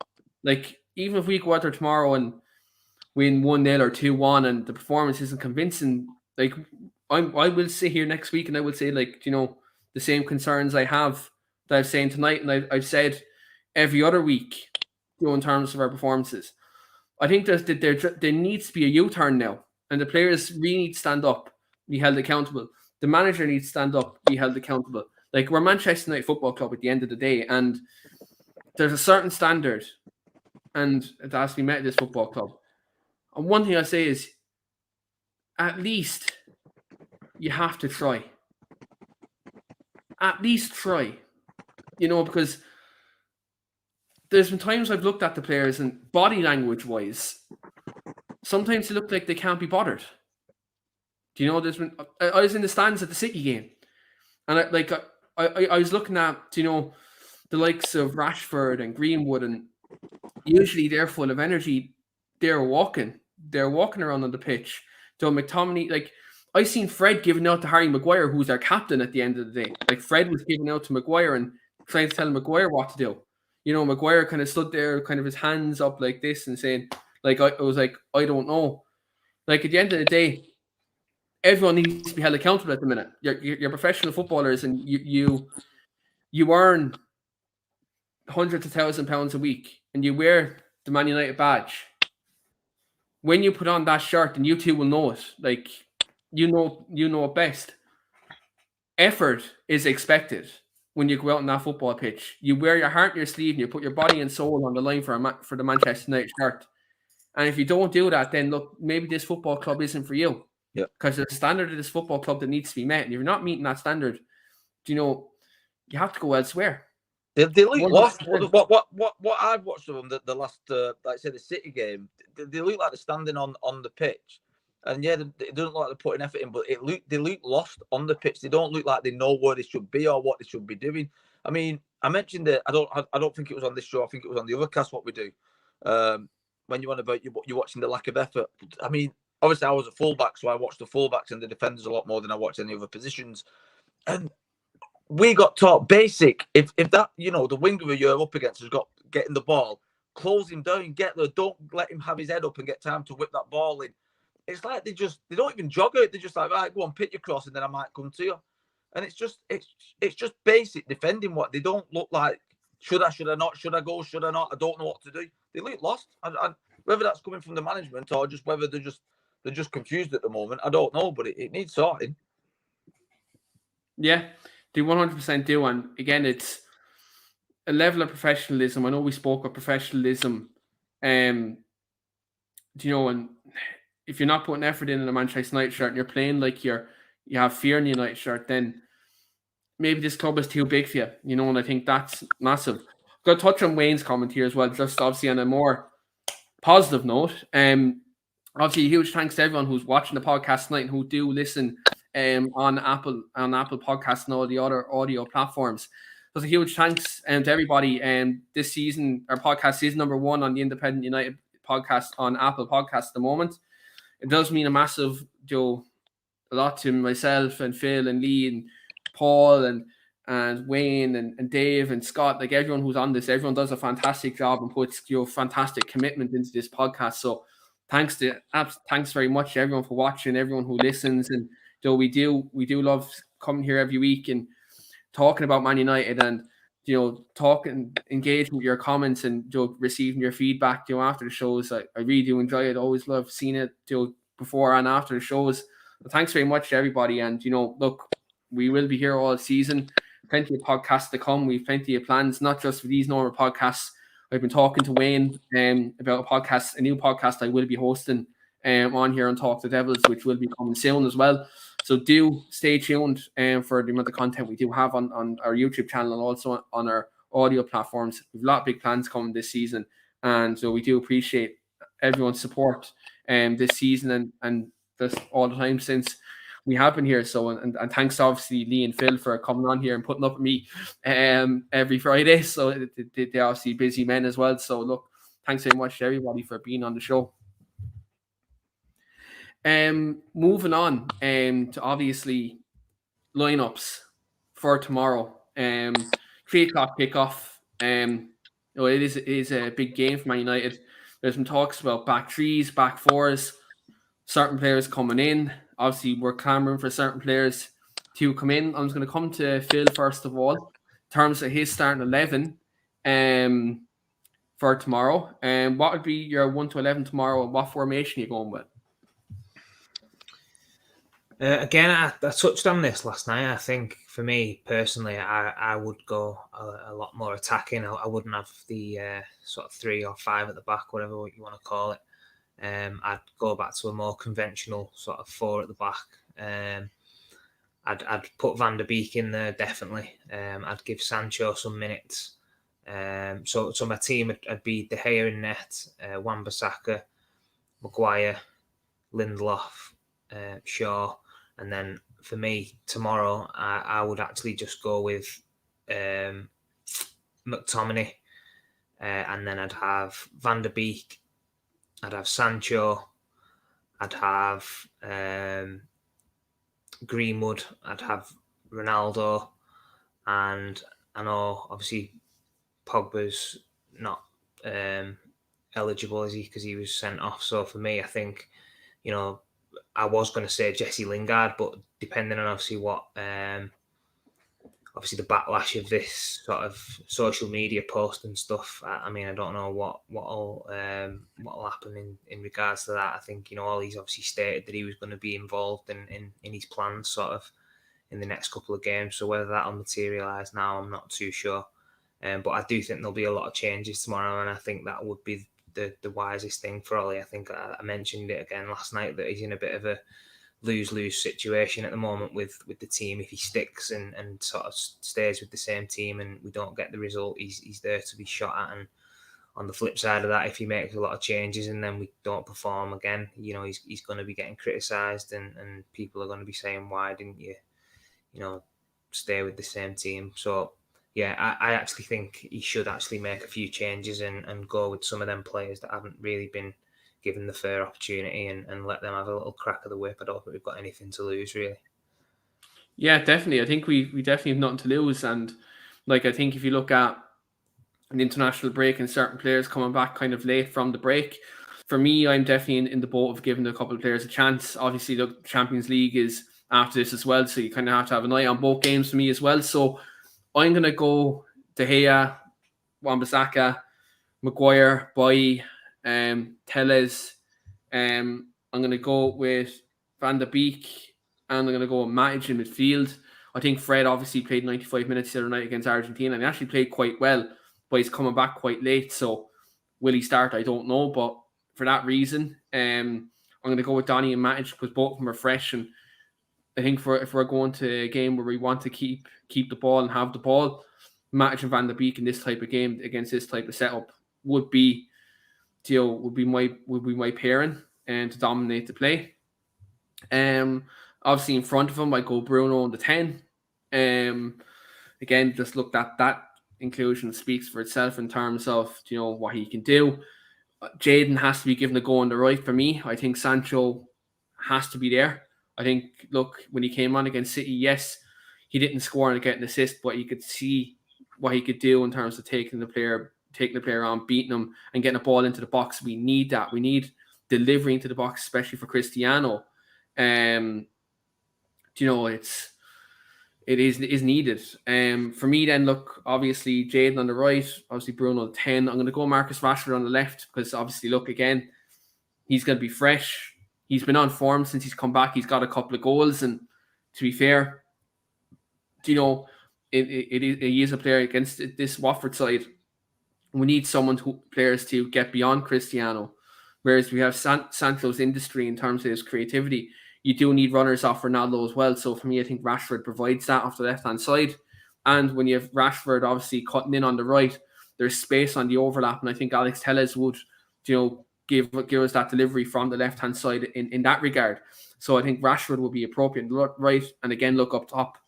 Like, even if we go out there tomorrow and win 1-0 or 2-1 and the performance isn't convincing, like I will sit here next week and I will say, the same concerns I have that I've saying tonight and I've said every other week, in terms of our performances. I think there needs to be a U-turn now, and the players really need to stand up, be held accountable. The manager needs to stand up, be held accountable. Like, we're Manchester United Football Club at the end of the day, and there's a certain standard, and it has to be met at this football club. And one thing I say is, at least you have to try. At least try. Because there's been times I've looked at the players and body language wise, sometimes they look like they can't be bothered. I was in the stands at the City game, and I was looking at, the likes of Rashford and Greenwood, and usually they're full of energy. They're walking around on the pitch. So McTominay, I seen Fred giving out to Harry Maguire, who's our captain at the end of the day. Like, Fred was giving out to Maguire and trying to tell Maguire what to do. Maguire kind of stood there, kind of his hands up like this and saying, I was like, I don't know. Like, at the end of the day, everyone needs to be held accountable at the minute. You're professional footballers, and you earn hundreds of £1,000s a week, and you wear the Man United badge. When you put on that shirt, and you two will know it, you know it best. Effort is expected when you go out on that football pitch. You wear your heart in your sleeve, and you put your body and soul on the line for the Manchester United shirt. And if you don't do that, then look, maybe this football club isn't for you. Yeah. Because there's a standard of this football club that needs to be met. And if you're not meeting that standard, you have to go elsewhere. They look lost. What I've watched of them the last, like I said, the City game, they look like they're standing on the pitch. And yeah, it doesn't look like they're putting effort in, but they look lost on the pitch. They don't look like they know where they should be or what they should be doing. I mean, I mentioned it. I don't think it was on this show. I think it was on the other cast. What we do when you're on about you're watching the lack of effort. I mean, obviously I was a fullback, so I watched the fullbacks and the defenders a lot more than I watched any other positions. And we got taught basic. If that the winger you're up against has got getting the ball, close him down, get there, don't let him have his head up and get time to whip that ball in. It's like they don't even jog out. They're just like, right, go on, pick your cross, and then I might come to you. And it's just basic defending. What they don't look like. Should I not? Should I go? Should I not? I don't know what to do. They look lost. And whether that's coming from the management or just whether they're just confused at the moment, I don't know. But it needs sorting. Yeah, they 100% do. And again, it's a level of professionalism. I know we spoke of professionalism. And if you're not putting effort in a Manchester United shirt and you're playing like you have fear in the United shirt, then maybe this club is too big for you, and I think that's massive. I'm going to touch on Wayne's comment here as well, just obviously on a more positive note. Obviously, a huge thanks to everyone who's watching the podcast tonight and who do listen on Apple Podcasts and all the other audio platforms. So a huge thanks to everybody. This season, our podcast is number 1 on the Independent United podcast on Apple Podcasts at the moment. It does mean a massive, a lot to myself and Phil and Lee and Paul and Wayne and Dave and Scott, like everyone who's on this. Everyone does a fantastic job and puts fantastic commitment into this podcast. So thanks very much to everyone for watching, everyone who listens, and we do love coming here every week and talking about Man United and talking, engaging with your comments and receiving your feedback after the shows. I really do enjoy it. Always love seeing it before and after the shows. But thanks very much to everybody. And look, we will be here all season. Plenty of podcasts to come. We've plenty of plans, not just for these normal podcasts. I've been talking to Wayne about a new podcast I will be hosting on here on Talk the Devils, which will be coming soon as well. So do stay tuned for the amount of content we do have on our YouTube channel and also on our audio platforms. We've a lot of big plans coming this season, and so we do appreciate everyone's support this season and this all the time since we have been here. So and thanks obviously Lee and Phil for coming on here and putting up with me every Friday. So they're obviously busy men as well. So look, thanks very much to everybody for being on the show. Moving on to obviously lineups for tomorrow. 3:00 kickoff. It is a big game for Man United. There's some talks about back threes, back fours, certain players coming in. Obviously, we're clamoring for certain players to come in. I'm just going to come to Phil first of all, in terms of his starting 11 for tomorrow. What would be your 1 to 11 tomorrow, and what formation are you going with? Again, I touched on this last night. I think for me personally, I would go a lot more attacking. I wouldn't have the sort of 3 or 5 at the back, whatever you want to call it. I'd go back to a more conventional sort of 4 at the back. I'd put Van der Beek in there definitely. I'd give Sancho some minutes. So my team would be De Gea in net, Wan-Bissaka, Maguire, Lindelof, Shaw. And then for me, tomorrow, I would actually just go with McTominay. And then I'd have Van der Beek. I'd have Sancho. I'd have Greenwood. I'd have Ronaldo. And I know, obviously, Pogba's not eligible, is he? Because he was sent off. So for me, I think, I was going to say Jesse Lingard, but depending on obviously what, obviously the backlash of this sort of social media post and stuff. I mean, I don't know what'll happen in regards to that. I think all he's obviously stated that he was going to be involved in his plans sort of in the next couple of games. So whether that'll materialise now, I'm not too sure. But I do think there'll be a lot of changes tomorrow, and I think that would be the wisest thing for Ollie. I think I mentioned it again last night that he's in a bit of a lose-lose situation at the moment with the team. If he sticks and sort of stays with the same team and we don't get the result, he's there to be shot at. And on the flip side of that, if he makes a lot of changes and then we don't perform again, he's going to be getting criticised and people are going to be saying, why didn't you stay with the same team? So yeah, I actually think he should actually make a few changes and go with some of them players that haven't really been given the fair opportunity and let them have a little crack of the whip. I don't think we've got anything to lose, really. Yeah, definitely. I think we definitely have nothing to lose. And I think if you look at an international break and certain players coming back kind of late from the break. For me, I'm definitely in the boat of giving a couple of players a chance. Obviously, the Champions League is after this as well, so you kind of have to have an eye on both games for me as well. So I'm going to go De Gea, Wan-Bissaka, Maguire, Boy, Telles. I'm going to go with Van de Beek, and I'm going to go with Matic in midfield. I think Fred obviously played 95 minutes the other night against Argentina, and he actually played quite well, but he's coming back quite late. So will he start? I don't know, but for that reason, I'm going to go with Donny and Matic because both of them are fresh, and I think if we're going to a game where we want to keep the ball and have the ball, Matic and Van de Beek in this type of game against this type of setup would be my pairing and to dominate the play. Obviously in front of him, I go Bruno on the 10. Again, just looked at that inclusion speaks for itself in terms of what he can do. Jadon has to be given a go on the right for me. I think Sancho has to be there. I think, look, when he came on against City, yes, he didn't score and get an assist, but you could see what he could do in terms of taking the player on, beating him, and getting a ball into the box. We need that. We need delivery into the box, especially for Cristiano. It is needed. For me, then, look, obviously Jadon on the right, obviously Bruno on the 10. I'm going to go Marcus Rashford on the left because obviously, look, again, he's going to be fresh. He's been on form since he's come back. He's got a couple of goals, and to be fair, he is a player against this Watford side. We need players to get beyond Cristiano, whereas we have Sancho's industry in terms of his creativity. You do need runners off Ronaldo as well. So for me, I think Rashford provides that off the left-hand side. And when you have Rashford obviously cutting in on the right, there's space on the overlap. And I think Alex Telles would, give us that delivery from the left-hand side in that regard. So I think Rashford will be appropriate right. And again, look up top.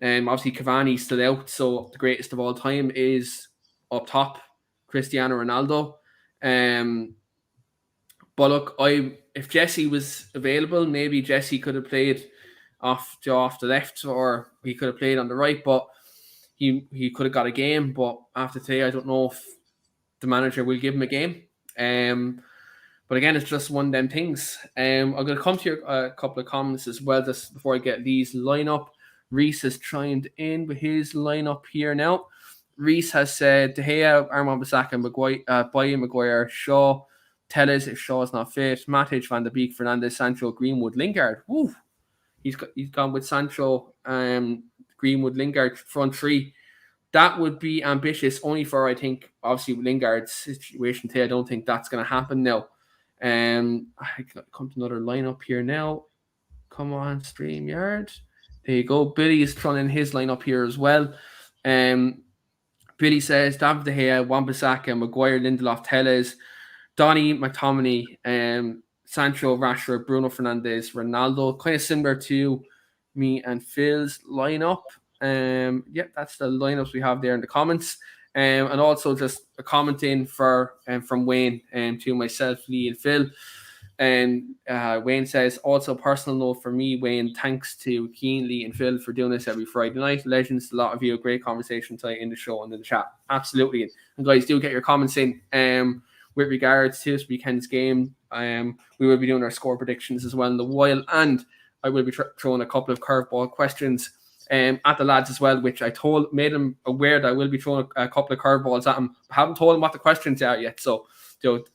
Obviously Cavani's still out. So the greatest of all time is up top, Cristiano Ronaldo. But look, if Jesse was available, maybe Jesse could have played off the left, or he could have played on the right, but he could have got a game. But after today, I don't know if the manager will give him a game. But again, it's just one of them things. I'm going to come to a couple of comments as well, just before I get these lineup. Reese has chimed in with his lineup here now. Reese has said De Gea, Wan-Bissaka, Maguire, Maguire, Shaw, Telles if Shaw is not fit, Matic, Van de Beek, Fernandes, Sancho, Greenwood, Lingard. Woo! He's gone with Sancho, Greenwood, Lingard front three. That would be ambitious, only for, I think, obviously Lingard's situation today. I don't think that's going to happen now. I come to another lineup here now. Come on, StreamYard. There you go. Billy is throwing in his lineup here as well. Billy says David De Gea, Wan-Bissaka, Maguire, Lindelof, Telles, Donny, McTominay, Sancho, Rashford, Bruno Fernandes, Ronaldo. Kind of similar to me and Phil's lineup. That's the lineups we have there in the comments. And also just a comment in from Wayne to myself, Lee, and Phil. And Wayne says, also personal note for me, Wayne, thanks to Keane, Lee, and Phil for doing this every Friday night. Legends, a lot of you, great conversation tonight in the show and in the chat. Absolutely. And guys, do get your comments in with regards to this weekend's game. We will be doing our score predictions as well in a while. And I will be throwing a couple of curveball questions at the lads as well, which I made them aware that I will be throwing a couple of curveballs at them. I haven't told them what the questions are yet, so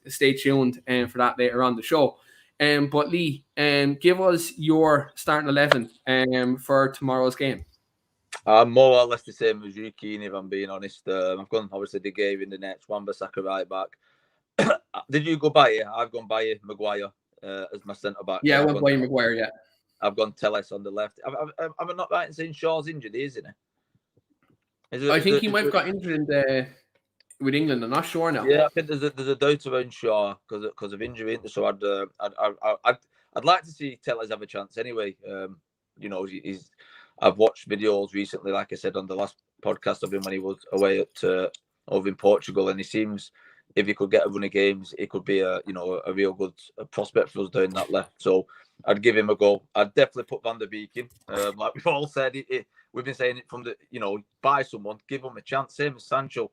stay tuned for that later on the show. But Lee, give us your starting 11 for tomorrow's game. More or less the same as you, Keane, if I'm being honest. I've gone obviously De Gea in the net, Wan-Bissaka right back. Did you go by it? I've gone by Maguire as my centre back. Yeah, I went by Maguire. Yeah, I've gone Telles on the left. I'm not right in saying Shaw's injured, isn't he? I think he might have got injured with England. I'm not sure now. Yeah, I think there's a doubt around Shaw because of injury. So I'd like to see Telles have a chance anyway. I've watched videos recently, like I said on the last podcast of him when he was away over in Portugal, and he seems, if he could get a run of games, it could be a real good prospect for us down that left. So I'd give him a go. I'd definitely put Van der Beek in. Like we've all said, we've been saying it from buy someone, give them a chance. Same as Sancho.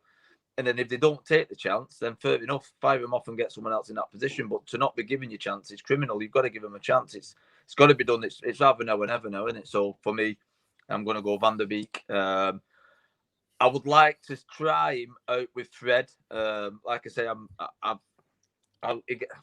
And then if they don't take the chance, then fair enough, fire them off and get someone else in that position. But to not be giving you chance, it's criminal. You've got to give them a chance. It's got to be done. It's rather now and ever now, isn't it? So for me, I'm going to go Van der Beek. I would like to try him out with Fred. Like I say,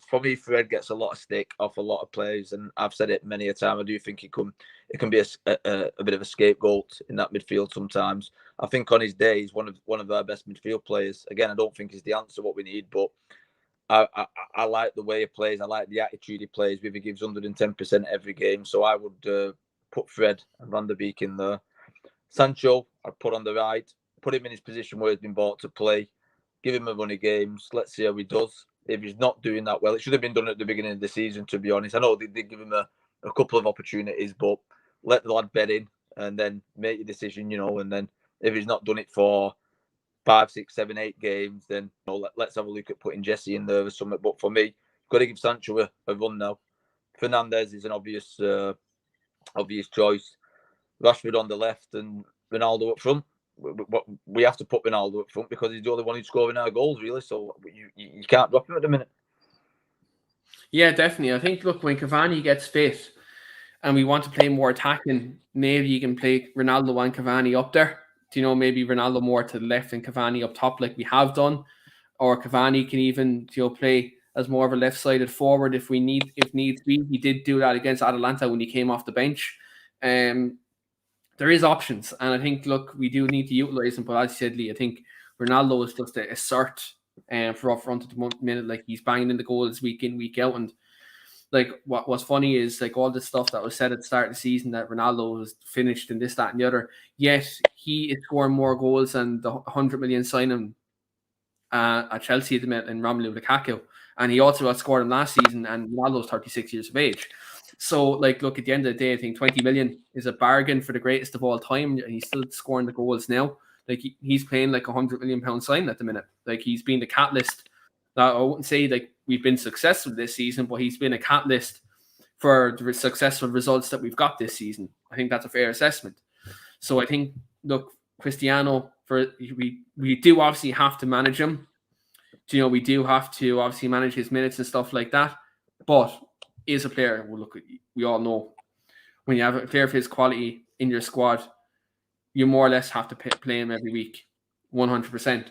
for me, Fred gets a lot of stick off a lot of players, and I've said it many a time. I do think it can be a bit of a scapegoat in that midfield sometimes. I think on his day, he's one of our best midfield players. Again, I don't think he's the answer what we need, but I like the way he plays. I like the attitude he plays with. He gives 110% every game. So I would put Fred and Van der Beek in there. Sancho, I'd put on the right, put him in his position where he's been bought to play, give him a run of games. Let's see how he does. If he's not doing that well, it should have been done at the beginning of the season, to be honest. I know they did give him a couple of opportunities, but let the lad bed in and then make your decision, and then if he's not done it for 5, 6, 7, 8 games, then let's have a look at putting Jesse in there or something. But for me, got to give Sancho a run now. Fernandes is an obvious choice. Rashford on the left and Ronaldo up front. We have to put Ronaldo up front because he's the only one who's scoring our goals, really. So you can't drop him at the minute. Yeah, definitely. I think, look, when Cavani gets fit and we want to play more attacking, maybe you can play Ronaldo and Cavani up there. Maybe Ronaldo more to the left and Cavani up top like we have done. Or Cavani can even, play as more of a left-sided forward if needs be. He did do that against Atalanta when he came off the bench. There is options, and I think, look, we do need to utilise them. But as you said, Lee, I think Ronaldo is just a cert for up front at the minute. Like, he's banging in the goals week in, week out. And like, what's funny is, like, all the stuff that was said at the start of the season that Ronaldo was finished and this, that, and the other. Yet he is scoring more goals than the 100 million signing at Chelsea at the minute in Romelu Lukaku, and he also outscored him last season. And Ronaldo's 36 years of age. So, like, look, at the end of the day, I think 20 million is a bargain for the greatest of all time. And he's still scoring the goals now. Like, he's playing like £100 million sign at the minute. Like, he's been the catalyst. Now, I wouldn't say like we've been successful this season, but he's been a catalyst for the successful results that we've got this season. I think that's a fair assessment. So I think, look, Cristiano, we do obviously have to manage him. We do have to obviously manage his minutes and stuff like that. But is a player, well, look, we all know when you have a player of his quality in your squad, you more or less have to play him every week, 100%.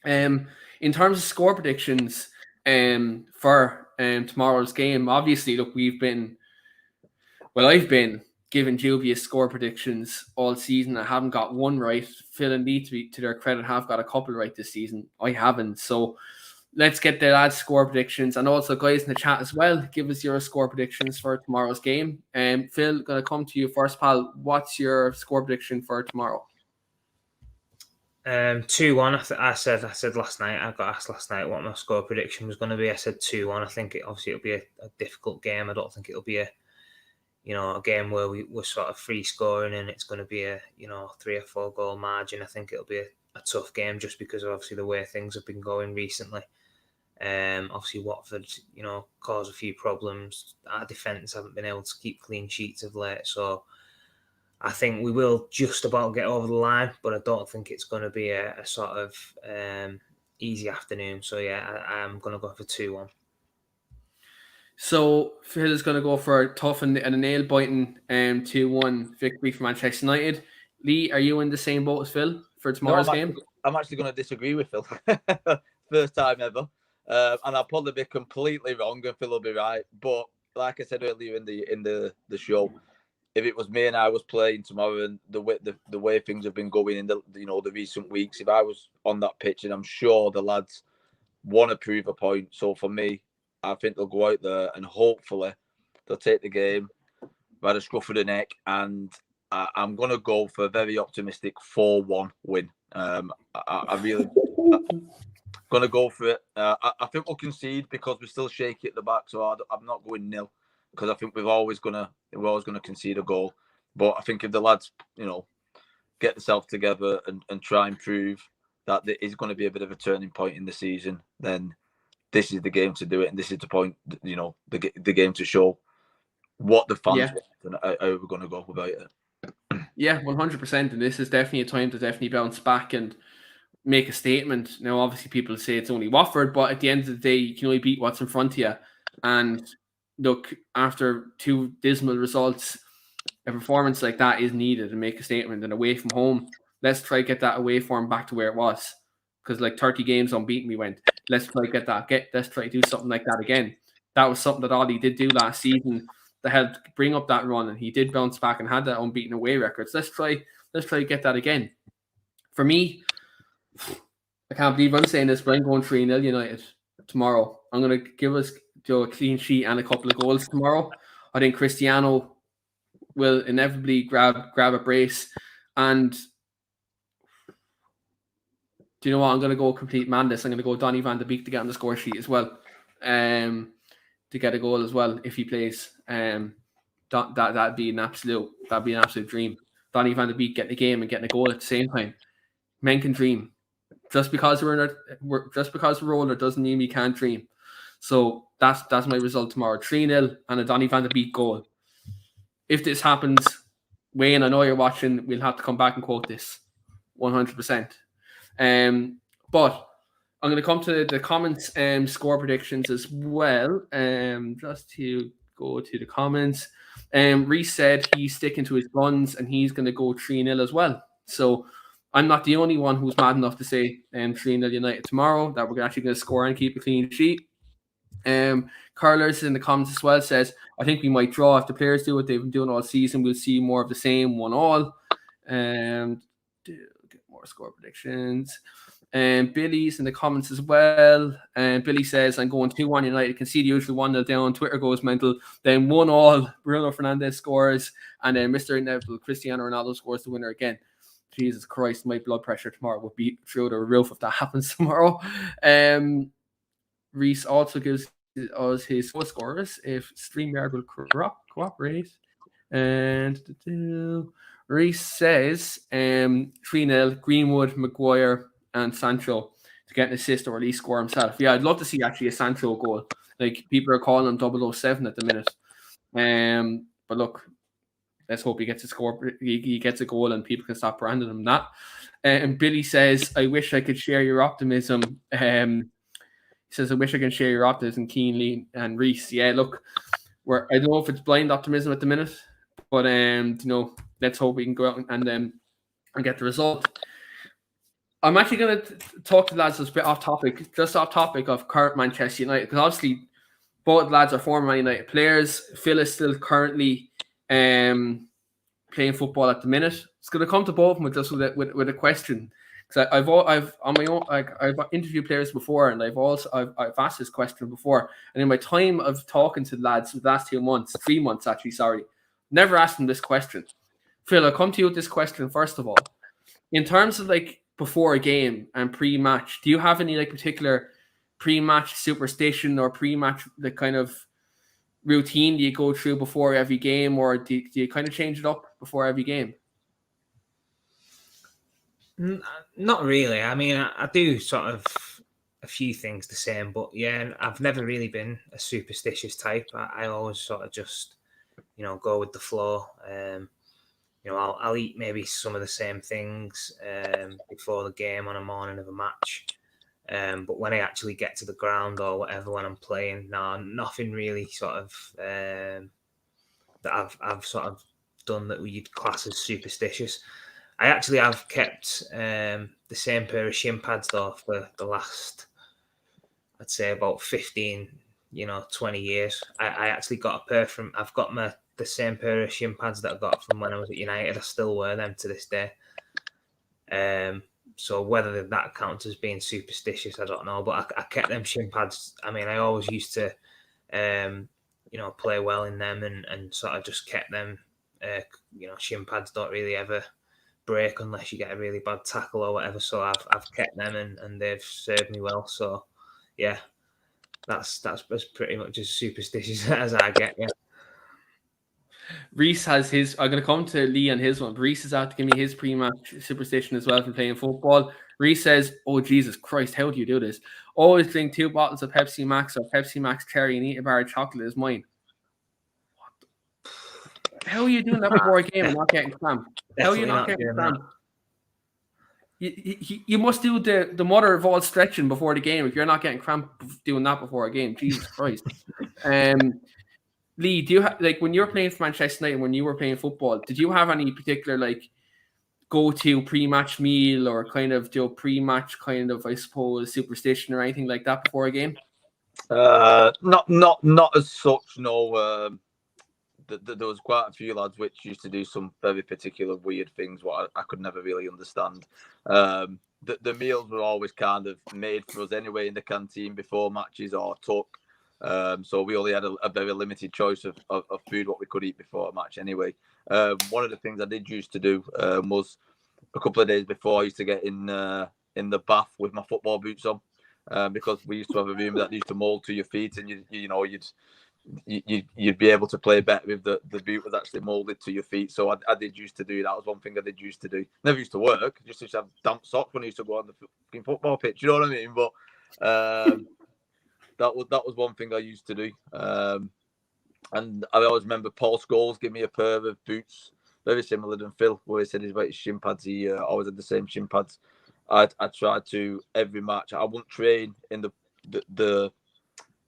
In terms of score predictions for tomorrow's game, obviously, look, I've been giving dubious score predictions all season. I haven't got one right. Phil and Lee, to their credit, have got a couple right this season. I haven't. So let's get the lads' score predictions, and also guys in the chat as well. Give us your score predictions for tomorrow's game. Phil, gonna come to you first, pal. What's your score prediction for tomorrow? 2-1. I said last night. I got asked last night what my score prediction was going to be. I said 2-1. I think it'll be a difficult game. I don't think it'll be a game where we're sort of free scoring and it's going to be a 3 or 4 goal margin. I think it'll be a tough game just because of obviously the way things have been going recently. Obviously Watford, caused a few problems. Our defence haven't been able to keep clean sheets of late, so I think we will just about get over the line, but I don't think it's going to be a sort of easy afternoon. So yeah, I'm going to go for 2-1. So Phil is going to go for a tough and a nail-biting 2-1 victory for Manchester United. Lee, are you in the same boat as Phil for tomorrow's game? I'm actually going to disagree with Phil. First time ever. And I'll probably be completely wrong and Phil will be right. But like I said earlier in the show, if it was me and I was playing tomorrow and the way things have been going in the recent weeks, if I was on that pitch, and I'm sure the lads want to prove a point. So for me, I think they'll go out there and hopefully they'll take the game by the scruff of the neck. And I'm going to go for a very optimistic 4-1 win. I really going to go for it. I think we'll concede because we're still shaky at the back. So I'm not going nil because I think we're always going to concede a goal. But I think if the lads, get themselves together and try and prove that there is going to be a bit of a turning point in the season, then this is the game to do it, and this is the point, the game to show what the fans want and how we're going to go about it. Yeah, 100%. And this is definitely a time to definitely bounce back. And make a statement. Now, obviously, people say it's only Watford, but at the end of the day, you can only beat what's in front of you. And look, after 2 dismal results, a performance like that is needed and make a statement. And away from home, let's try to get that away form back to where it was. Because like 30 games unbeaten, we went. Let's try to get that. Let's try to do something like that again. That was something that Ollie did do last season that helped bring up that run, and he did bounce back and had that unbeaten away records. Let's try to get that again. For me, I can't believe I'm saying this, but I'm going 3-0 United tomorrow. I'm going to give us a clean sheet and a couple of goals tomorrow. I think Cristiano will inevitably grab a brace, and do you know what? I'm going to go complete madness. I'm going to go Donny van de Beek to get on the score sheet as well, to get a goal as well if he plays. That'd be an absolute dream. Donny van de Beek getting a game and getting a goal at the same time. Men can dream. Just because we're older doesn't mean we can't dream. So that's my result tomorrow: 3-0 and a Donny van de Beek goal. If this happens, Wayne, I know you're watching. We'll have to come back and quote this 100%. But I'm going to come to the comments and score predictions as well. Just to go to the comments. Reece said he's sticking to his guns and he's going to go 3-0 as well. So I'm not the only one who's mad enough to say 3-0 United tomorrow, that we're actually going to score and keep a clean sheet. Carlos in the comments as well says, I think we might draw. If the players do what they've been doing all season, we'll see more of the same, 1-1. Get more score predictions. Billy's in the comments as well. Billy says, I'm going 2-1 United. Can see the usual 1-0 down. Twitter goes mental. Then 1-1. Bruno Fernandes scores. And then Mr. Inevitable, Cristiano Ronaldo scores the winner again. Jesus Christ, my blood pressure tomorrow will be through the roof if that happens tomorrow. Reese also gives us his full scores if StreamYard will cooperate. And Reese says 3-0 Greenwood, Maguire, and Sancho to get an assist or at least score himself. Yeah, I'd love to see actually a Sancho goal. Like, people are calling him 007 at the minute. But look, let's hope he gets a score. He gets a goal and people can stop branding him that. And Billy says, I wish I could share your optimism. He says, I wish I could share your optimism, Keane and Reese. Yeah, look, I don't know if it's blind optimism at the minute, but let's hope we can go out and get the result. I'm actually going to talk to the lads a bit off topic of current Manchester United, because obviously both lads are former Man United players. Phil is still currently playing football at the minute. It's going to come to both of them just with a question, because I've on my own, like, I've interviewed players before, and I've asked this question before, and in my time of talking to the lads the last 3 months actually, never asked them this question. Phil, I'll come to you with this question first of all. In terms of like before a game and pre-match, do you have any like particular pre-match superstition or pre-match the kind of routine do you go through before every game, or do you kind of change it up before every game? Not really. I mean, I do sort of a few things the same, but yeah, I've never really been a superstitious type. I always sort of just, go with the flow. I'll eat maybe some of the same things before the game on a morning of a match. But when I actually get to the ground or whatever, when I'm playing, nothing really sort of that I've sort of done that we'd class as superstitious. I actually have kept the same pair of shin pads though for the last, I'd say about 15, 20 years. I actually got a pair I've got the same pair of shin pads that I got from when I was at United. I still wear them to this day. So whether that counts as being superstitious, I don't know. But I kept them shin pads. I mean, I always used to, play well in them and sort of just kept them. Shin pads don't really ever break unless you get a really bad tackle or whatever. So I've kept them and they've served me well. So yeah, that's pretty much as superstitious as I get. Yeah. Reese has his. I'm going to come to Lee and his one. Reese is out to give me his pre-match superstition as well from playing football. Reese says, "Oh Jesus Christ, how do you do this? Always drink 2 bottles of Pepsi Max or Pepsi Max Cherry and eat a bar of chocolate is mine." How are you doing that before a game and not getting cramp? How are you not getting cramp? You must do the mother of all stretching before the game if you're not getting cramp doing that before a game. Jesus Christ. Lee, do you like when you were playing for Manchester United, when you were playing football, did you have any particular like go-to pre-match meal or kind of do a pre-match kind of, I suppose, superstition or anything like that before a game? Not as such. No. There was quite a few lads which used to do some very particular weird things what I could never really understand. The meals were always kind of made for us anyway in the canteen before matches or took. So we only had a very limited choice of food what we could eat before a match anyway. One of the things I did used to do was a couple of days before I used to get in the bath with my football boots on because we used to have a room that used to mould to your feet and you'd be able to play better if the boot was actually moulded to your feet. So I did used to do that. Was one thing I did used to do. Never used to work. Just used to have damp socks when I used to go on the fucking football pitch. You know what I mean? But that was one thing I used to do. And I always remember Paul Scholes gave me a pair of boots, very similar than Phil, where he said he's about his shin pads. He always had the same shin pads. I tried to every match. I wouldn't train in the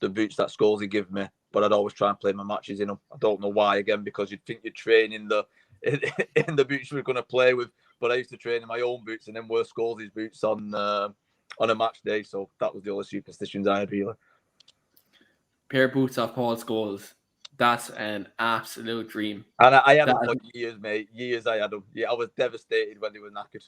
boots that Scholes he gave me, but I'd always try and play my matches in them. I don't know why, again, because you'd think you'd train in the boots we're going to play with. But I used to train in my own boots and then wear Scholes' boots on a match day. So that was the only superstitions I had, really. Pair of boots off Paul Scholes. That's an absolute dream. And I had them for years, mate. Years I had them. Yeah, I was devastated when they were knackered.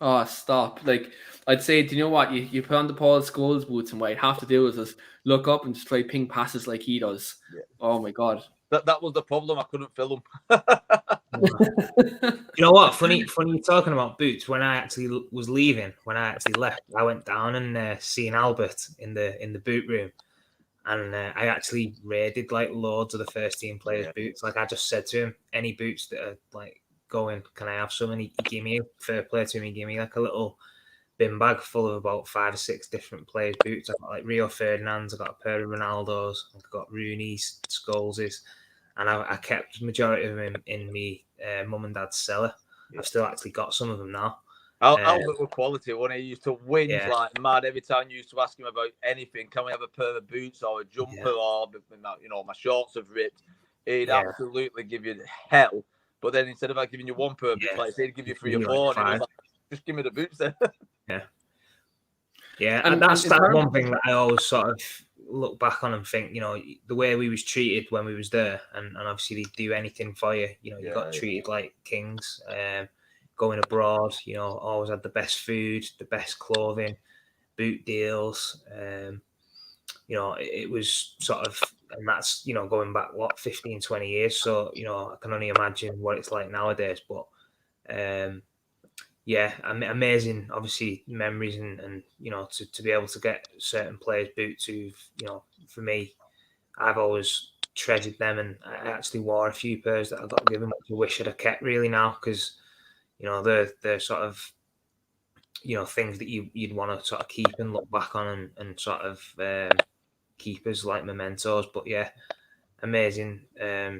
Oh, stop. Like, I'd say, do you know what? You put on the Paul Scholes boots and what you'd have to do is just look up and just try ping passes like he does. Yeah. Oh, my God. That was the problem. I couldn't fill them. You know what? Funny you're talking about boots. When I actually was leaving, when I actually left, I went down and seen Albert in the boot room. And I actually raided like loads of the first team players' boots. Like I just said to him, any boots that are like going, can I have some? And he gave me, fair play to him, he gave me like a little bin bag full of about 5 or 6 different players' boots. I got like Rio Ferdinand's, I got a pair of Ronaldo's, I got Rooney's, Scholes's, and I kept the majority of them in me mum and dad's cellar. I've still actually got some of them now. Albert were quality when he used to whinge like mad every time you used to ask him about anything. Can we have a pair of boots or a jumper or my shorts have ripped? He'd absolutely give you hell. But then instead of giving you one pair of boots, like he'd give you 3 or 4. And he was like, just give me the boots then. And that's that one thing that I always sort of look back on and think, the way we was treated when we was there, and obviously they do anything for you. You got treated like kings. Going abroad, always had the best food, the best clothing, boot deals. It was sort of, and that's, going back, 15, 20 years. So, I can only imagine what it's like nowadays. But, amazing, obviously, memories and to be able to get certain players' boots who've, for me, I've always treasured them. And I actually wore a few pairs that I got given, which I wish I'd have kept really now, because they're sort of, things that you'd want to sort of keep and look back on and sort of keep as like mementos. But amazing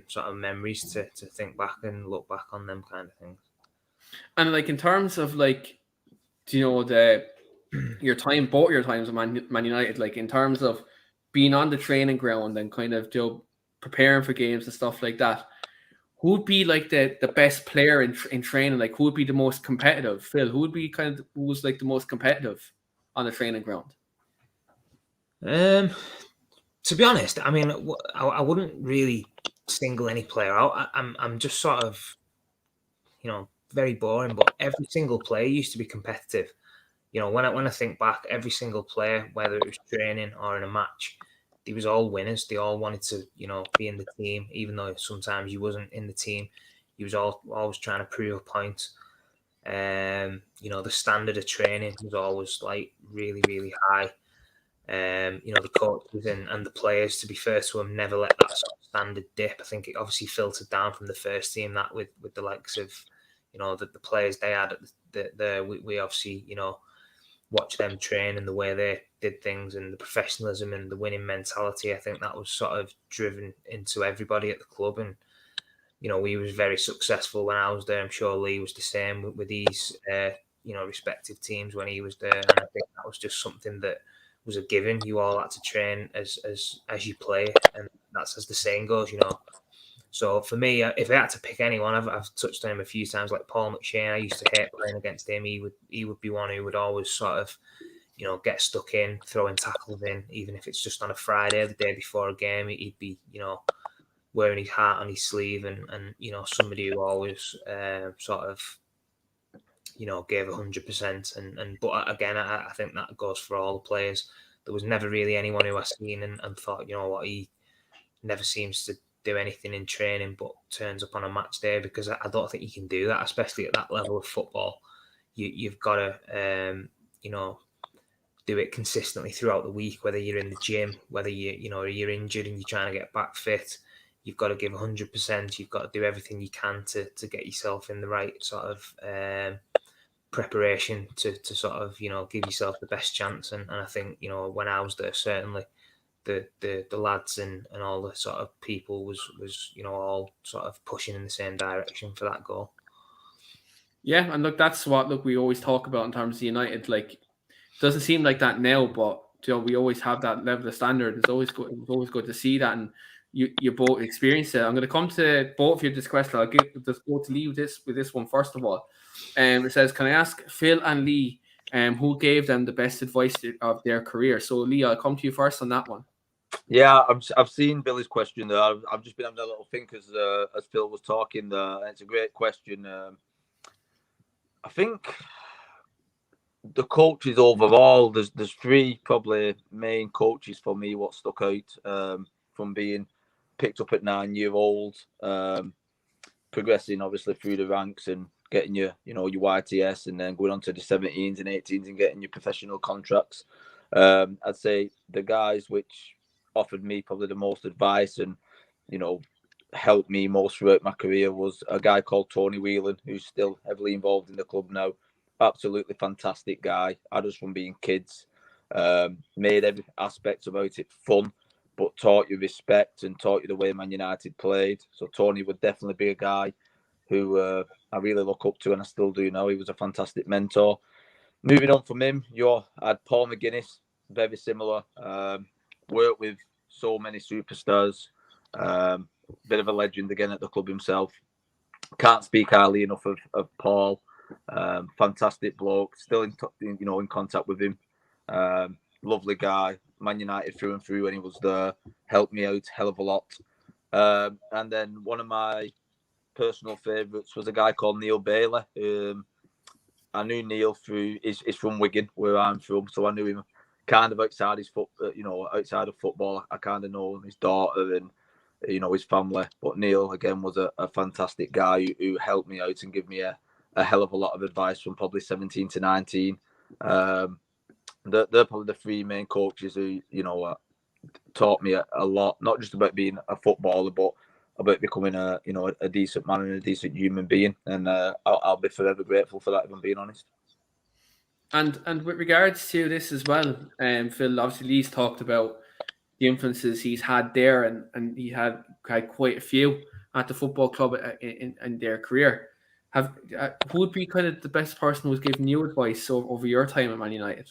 sort of memories to think back and look back on them kind of things. And like in terms of like, both your times at Man United, like in terms of being on the training ground and kind of preparing for games and stuff like that, who would be like the best player in training? Like who would be the most competitive? Phil, who was like the most competitive on the training ground? To be honest, I mean, I wouldn't really single any player out. I'm just sort of, very boring. But every single player used to be competitive. When I think back, every single player, whether it was training or in a match, they was all winners. They all wanted to, be in the team, even though sometimes you wasn't in the team. You was always trying to prove a point. The standard of training was always like really, really high. The coaches and the players, to be fair to them, never let that sort of standard dip. I think it obviously filtered down from the first team, that with the likes of, the players they had we obviously, watch them train and the way they did things and the professionalism and the winning mentality. I think that was sort of driven into everybody at the club. And, we was very successful when I was there. I'm sure Lee was the same with these respective teams when he was there, and I think that was just something that was a given. You all had to train as you play, and that's as the saying goes. So for me, if I had to pick anyone, I've touched on him a few times, like Paul McShane. I used to hate playing against him. He would be one who would always sort of, get stuck in, throwing tackles in, even if it's just on a Friday, the day before a game. He'd be, wearing his heart on his sleeve, and somebody who always sort of, gave 100%. But again, I think that goes for all the players. There was never really anyone who I seen and thought, what, he never seems to do anything in training but turns up on a match day, because I don't think you can do that, especially at that level of football. You've got to do it consistently throughout the week, whether you're in the gym, whether you're injured and you're trying to get back fit. You've got to give 100%. You've got to do everything you can to get yourself in the right sort of preparation to sort of give yourself the best chance. And I think when I was there, certainly the lads and all the sort of people was all sort of pushing in the same direction for that goal. Yeah, and look, that's what we always talk about in terms of United. Like, it doesn't seem like that now, but we always have that level of standard. It's always good to see that, and you both experience it. I'm going to come to both of you this question. I'll just go to Lee with this one first of all. It says, can I ask Phil and Lee who gave them the best advice of their career? So Lee, I'll come to you first on that one. Yeah, I've seen Billy's question there. I've just been having a little think as Phil was talking there. It's a great question. I think the coaches overall, there's three probably main coaches for me what stuck out from being picked up at 9-year-old, progressing obviously through the ranks and getting your YTS, and then going on to the 17s and 18s and getting your professional contracts. I'd say the guys which offered me probably the most advice and helped me most throughout my career was a guy called Tony Whelan, who's still heavily involved in the club now. Absolutely fantastic guy. Had us from being kids, made every aspect about it fun, but taught you respect and taught you the way Man United played. So Tony would definitely be a guy who I really look up to, and I still do now. He was a fantastic mentor. Moving on from him, I had Paul Mcguinness, very similar. Worked with so many superstars. Bit of a legend again at the club himself. Can't speak highly enough of Paul. Fantastic bloke. Still in contact with him. Lovely guy. Man United through and through when he was there. Helped me out hell of a lot. And then one of my personal favourites was a guy called Neil Bailey. I knew Neil through. He's from Wigan, where I'm from, so I knew him kind of outside outside of football. I kind of know his daughter and his family. But Neil again was a fantastic guy who helped me out and gave me a hell of a lot of advice from probably 17 to 19. They're probably the three main coaches who taught me a lot, not just about being a footballer, but about becoming a decent man and a decent human being. And I'll be forever grateful for that, if I'm being honest. And with regards to this as well, Phil, obviously Lee's talked about the influences he's had there, and he had quite a few at the football club in their career. Who would be kind of the best person who's given you advice over your time at Man United?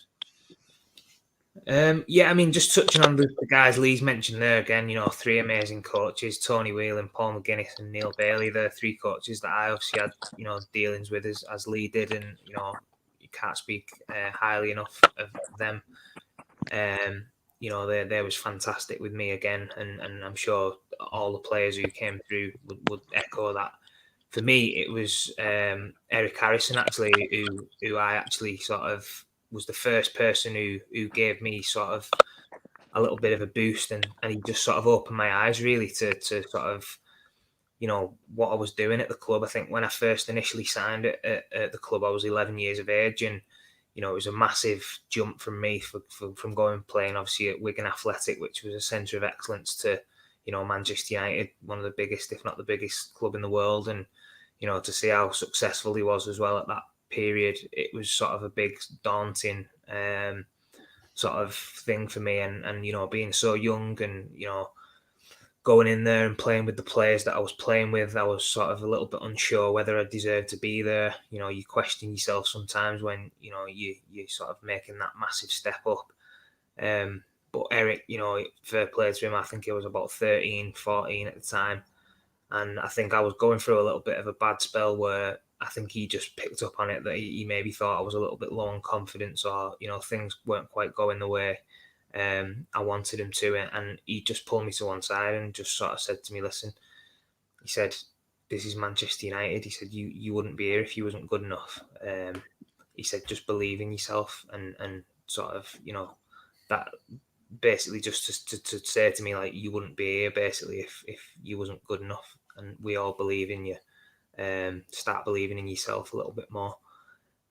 Yeah, I mean, just touching on the guys Lee's mentioned there again, three amazing coaches, Tony Whelan, Paul McGuinness and Neil Bailey. They're three coaches that I obviously had, dealings with as Lee did, and, you can't speak highly enough of them. They was fantastic with me again, and I'm sure all the players who came through would echo that. For me, it was Eric Harrison, actually, who I actually sort of was the first person who gave me sort of a little bit of a boost, and he just sort of opened my eyes really to sort of, what I was doing at the club. I think when I first initially signed at the club, I was 11 years of age, and it was a massive jump from me from going playing obviously at Wigan Athletic, which was a centre of excellence, to Manchester United, one of the biggest, if not the biggest club in the world, and to see how successful he was as well at that period, it was sort of a big daunting sort of thing for me, and being so young and going in there and playing with the players that I was playing with, I was sort of a little bit unsure whether I deserved to be there. You know, you question yourself sometimes when, you know, you're sort of making that massive step up. But Eric, you know, fair play to him, I think he was about 13, 14 at the time. And I think I was going through a little bit of a bad spell where I think he just picked up on it, that he maybe thought I was a little bit low on confidence, or, you know, things weren't quite going the way I wanted him to. And he just pulled me to one side and just sort of said to me, listen, he said, this is Manchester United. He said, you wouldn't be here if you wasn't good enough. He said, just believe in yourself, and sort of, you know, that basically just to say to me, like, you wouldn't be here basically if you wasn't good enough, and we all believe in you. Start believing in yourself a little bit more.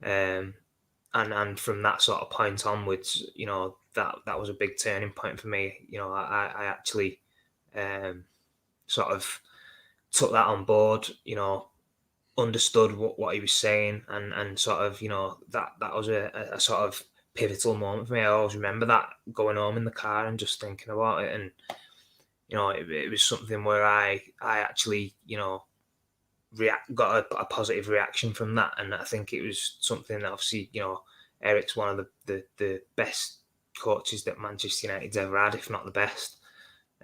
And from that sort of point onwards, you know, that was a big turning point for me. You know, I actually sort of took that on board, you know, understood what he was saying, and sort of, you know, that was a sort of pivotal moment for me. I always remember that, going home in the car and just thinking about it. And, you know, it was something where I actually, you know, got a positive reaction from that. And I think it was something that, obviously, you know, Eric's one of the best coaches that Manchester United's ever had, if not the best.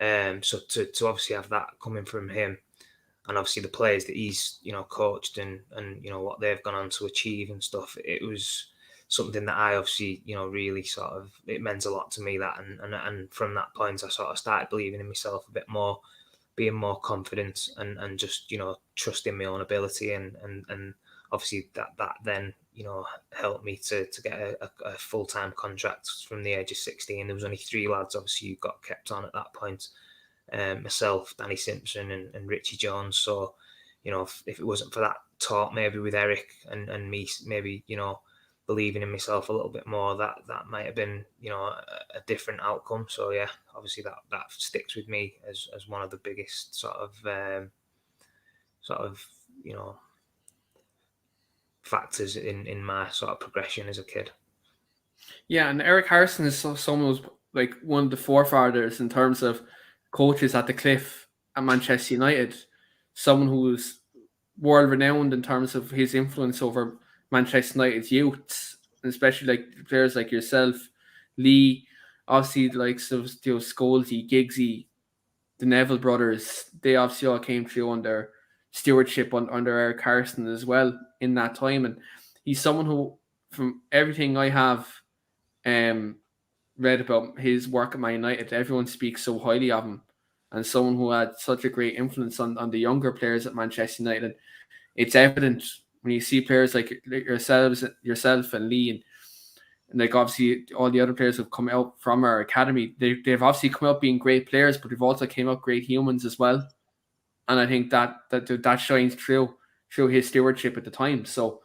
So to obviously have that coming from him, and obviously the players that he's, you know, coached and you know what they've gone on to achieve and stuff, it was something that I obviously, you know, really sort of, it meant a lot to me, that, and from that point I sort of started believing in myself a bit more, being more confident, and just, you know, trusting my own ability, and obviously that then, you know, helped me to get a full-time contract from the age of 16. There was only 3 lads obviously who got kept on at that point. Myself, Danny Simpson, and Richie Jones. So, you know, if it wasn't for that talk maybe with Eric and me, maybe, you know, believing in myself a little bit more, that might have been, you know, a different outcome. So yeah, obviously that sticks with me as one of the biggest sort of you know, factors in my sort of progression as a kid. Yeah, and Eric Harrison is someone who's like one of the forefathers in terms of coaches at the cliff at Manchester United. Someone who's world renowned in terms of his influence over Manchester United's youths, especially like players like yourself, Lee, obviously the likes of Scholesy, Giggsy, the Neville brothers. They obviously all came through under stewardship under Eric Harrison as well in that time. And he's someone who, from everything I have read about his work at Man United, everyone speaks so highly of him, and someone who had such a great influence on the younger players at Manchester United. It's evident when you see players like yourself and Lee, and like obviously all the other players who've come out from our academy. They've obviously come out being great players, but they've also came out great humans as well. And I think that shines through his stewardship at the time. So,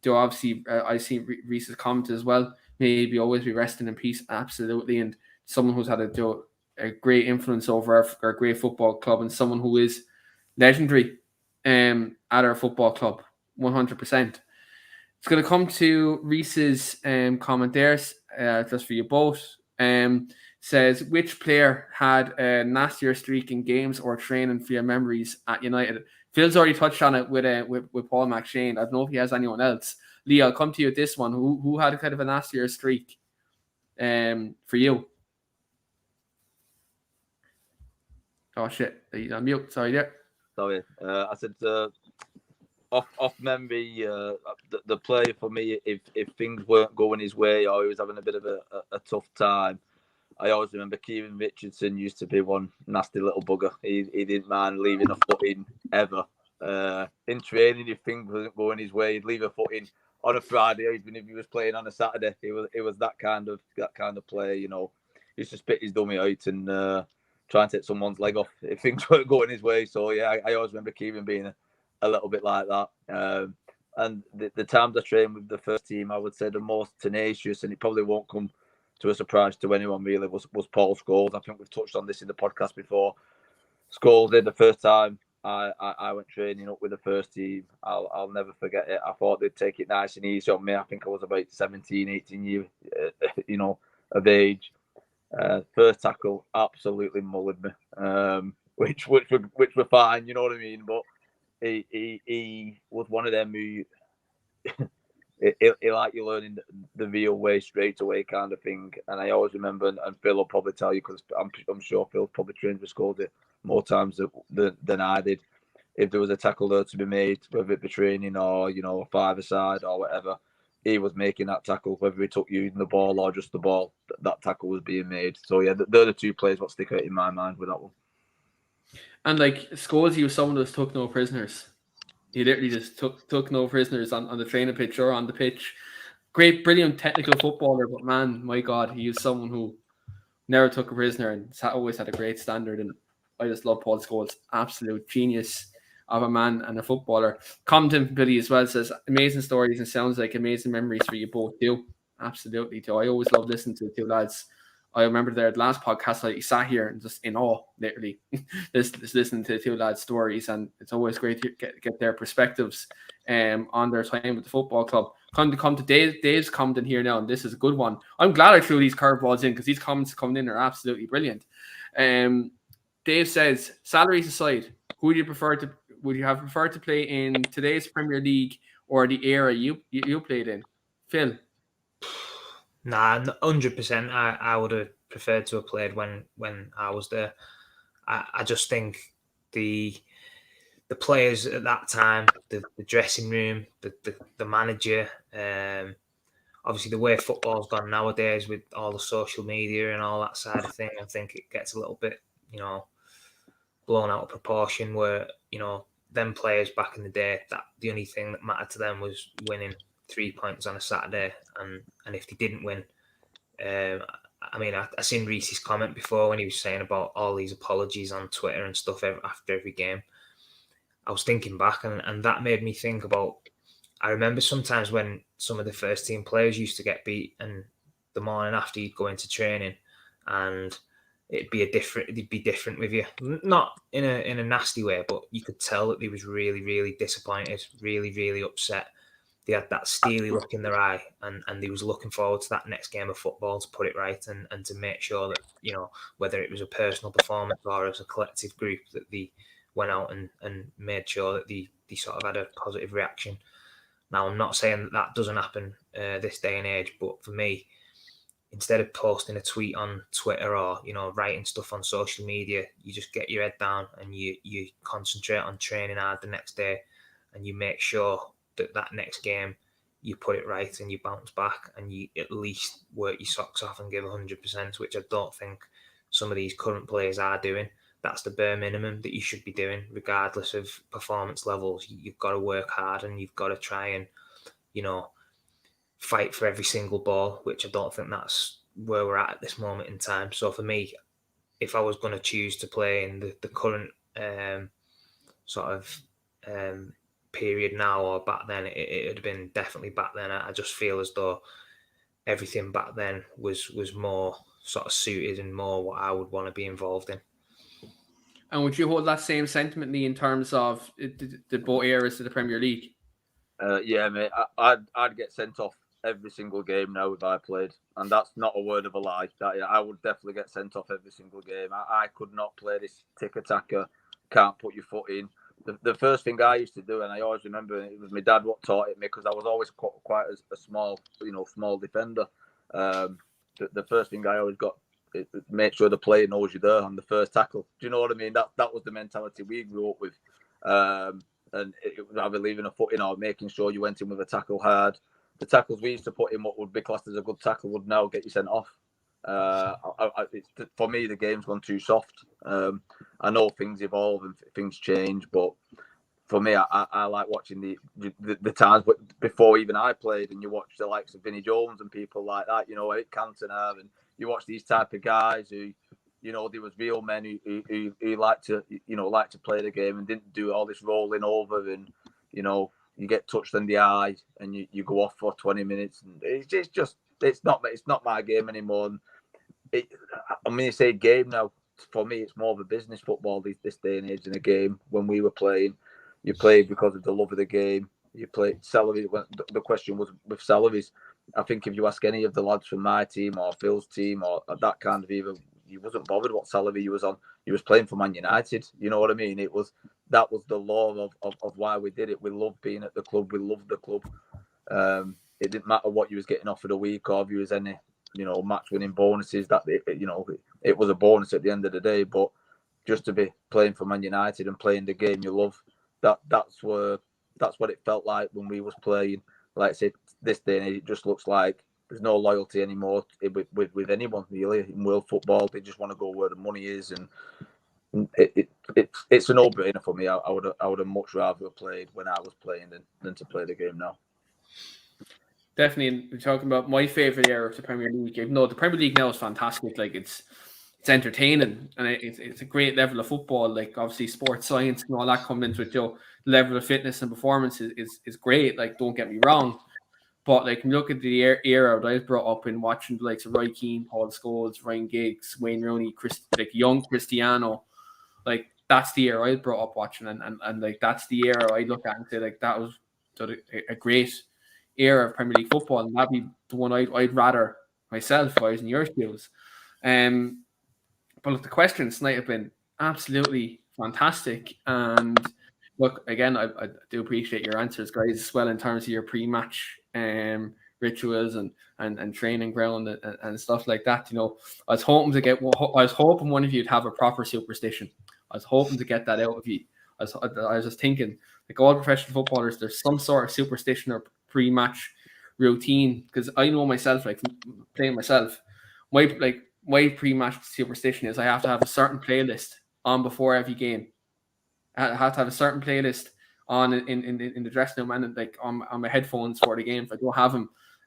obviously, I see Reese's comment as well. Maybe always be resting in peace, absolutely. And someone who's had a great influence over our great football club, and someone who is legendary at our football club, 100%. It's going to come to Reese's comment there, just for you both. Says, which player had a nastier streak in games or training for your memories at United? Phil's already touched on it with Paul McShane. I don't know if he has anyone else. Lee, I'll come to you with this one. Who had a kind of a nastier streak for you? Oh, shit. Are you on mute? Sorry there. Sorry. I said, off memory, the player for me, if things weren't going his way or he was having a bit of a tough time, I always remember Kieran Richardson used to be one nasty little bugger. He didn't mind leaving a foot in ever. In training, if things wasn't going his way, he'd leave a foot in on a Friday, even if he was playing on a Saturday. It was that kind of player, you know. He used to spit his dummy out and try and take someone's leg off if things weren't going his way. So yeah, I always remember Kieran being a little bit like that. And the times I trained with the first team, I would say the most tenacious, and it probably won't come to a surprise to anyone really, was Paul Scholes. I think we've touched on this in the podcast before. Scholes did the first time I went training up with the first team. I'll never forget it. I thought they'd take it nice and easy on me. I think I was about 17, 18 years, of age. First tackle absolutely mullered me. which were fine. You know what I mean? But he was one of them who. It like you're learning the real way straight away kind of thing. And I always remember, and Phil will probably tell you, because I'm sure Phil probably trained with Scoldy more times than I did. If there was a tackle there to be made, whether it be training or, you know, a five-a-side or whatever, he was making that tackle, whether he took using the ball or just the ball, that tackle was being made. So yeah, they're the two players what stick out in my mind with that one. And like Scholes, was someone that took no prisoners. He literally just took no prisoners on the training pitch or on the pitch. Great, brilliant technical footballer, but man, my God, he was someone who never took a prisoner and always had a great standard. And I just love Paul Scholes, absolute genius of a man and a footballer. Compton Billy as well says amazing stories and sounds like amazing memories for you both too. Absolutely too. I always love listening to the two lads. I remember there the last podcast I sat here and just in awe, literally, just listening to the two lads' stories, and it's always great to get their perspectives on their time with the football club. Come to Dave's comment in here now, and this is a good one. I'm glad I threw these curveballs in because these comments coming in are absolutely brilliant. Dave says, salaries aside, who would you have preferred to play in today's Premier League or the era you played in? Phil? Nah, 100%. I would have preferred to have played when I was there. I just think the players at that time, the dressing room, the manager, obviously the way football's gone nowadays with all the social media and all that side of thing, I think it gets a little bit, you know, blown out of proportion. Where, you know, them players back in the day, that the only thing that mattered to them was winning 3 points on a Saturday, and if they didn't win, I mean, I seen Reese's comment before when he was saying about all these apologies on Twitter and stuff after every game. I was thinking back, and that made me think about. I remember sometimes when some of the first team players used to get beat, and the morning after you'd go into training, and it'd be different with you. Not in a nasty way, but you could tell that they was really, really disappointed, really, really upset. They had that steely look in their eye, and they was looking forward to that next game of football to put it right and to make sure that, you know, whether it was a personal performance or as a collective group, that they went out and made sure that they sort of had a positive reaction. Now, I'm not saying that doesn't happen this day and age, but for me, instead of posting a tweet on Twitter or, you know, writing stuff on social media, you just get your head down and you concentrate on training hard the next day, and you make sure that next game you put it right and you bounce back and you at least work your socks off and give 100%, which I don't think some of these current players are doing. That's the bare minimum that you should be doing, regardless of performance levels. You've got to work hard and you've got to try and, you know, fight for every single ball, which I don't think that's where we're at this moment in time. So for me, if I was going to choose to play in the current period now or back then, it would have been definitely back then. I just feel as though everything back then was more sort of suited and more what I would want to be involved in. And would you hold that same sentiment in terms of the both eras of the Premier League? Yeah, mate. I'd get sent off every single game now if I played, and that's not a word of a lie. I would definitely get sent off every single game. I could not play this tick-attacker, can't put your foot in. The first thing I used to do, and I always remember, it was my dad what taught it me, because I was always quite a small defender. The first thing I always got, make sure the player knows you're there on the first tackle. Do you know what I mean? That was the mentality we grew up with. And it was either leaving a foot in or making sure you went in with a tackle hard. The tackles we used to put in what would be classed as a good tackle would now get you sent off. For me, the game's gone too soft. I know things evolve and things change, but for me, I like watching the times before even I played, and you watch the likes of Vinnie Jones and people like that, you know, Eric Cantona, and you watch these type of guys who, you know, there was real men who like to play the game and didn't do all this rolling over, and, you know, you get touched in the eye and you go off for 20 minutes, and it's not my game anymore. And you say game now, for me, it's more of a business football this day and age than a game. When we were playing, you played because of the love of the game. You played salary. The question was with salaries. I think if you ask any of the lads from my team or Phil's team or that kind of either he wasn't bothered what salary he was on. He was playing for Man United. You know what I mean? That was the law of why we did it. We loved being at the club. We loved the club. It didn't matter what you was getting offered a week or if you was any, match winning bonuses. It was a bonus at the end of the day. But just to be playing for Man United and playing the game you love, that's what it felt like when we was playing. Like I said, this day and age, it just looks like there's no loyalty anymore with anyone really in world football. They just want to go where the money is, and it's a no-brainer for me. I would have much rather have played when I was playing than to play the game now. Definitely, we're talking about my favourite era of the Premier League. Even though the Premier League now is fantastic, like it's entertaining and it's a great level of football. Like obviously, sports science and all that comes into it. The level of fitness and performance is great. Like don't get me wrong, but like when you look at the era that I was brought up in, watching the likes of Roy Keane, Paul Scholes, Ryan Giggs, Wayne Rooney, young Cristiano, like that's the era I was brought up watching, and like that's the era I look at and say like that was a great era of Premier League football, and that'd be the one I'd rather myself if I was in your shoes. But look, the questions tonight have been absolutely fantastic, and look, again, I do appreciate your answers, guys, as well in terms of your pre-match rituals and training ground and stuff like that. I was hoping one of you'd have a proper superstition. I was hoping to get that out of you. I was just thinking, like all professional footballers, there's some sort of superstition or pre-match routine, because I know myself, like playing myself, my pre-match superstition is I have to have a certain playlist on before every game. I have to have a certain playlist on in the dressing room and like on my headphones for the game. If I don't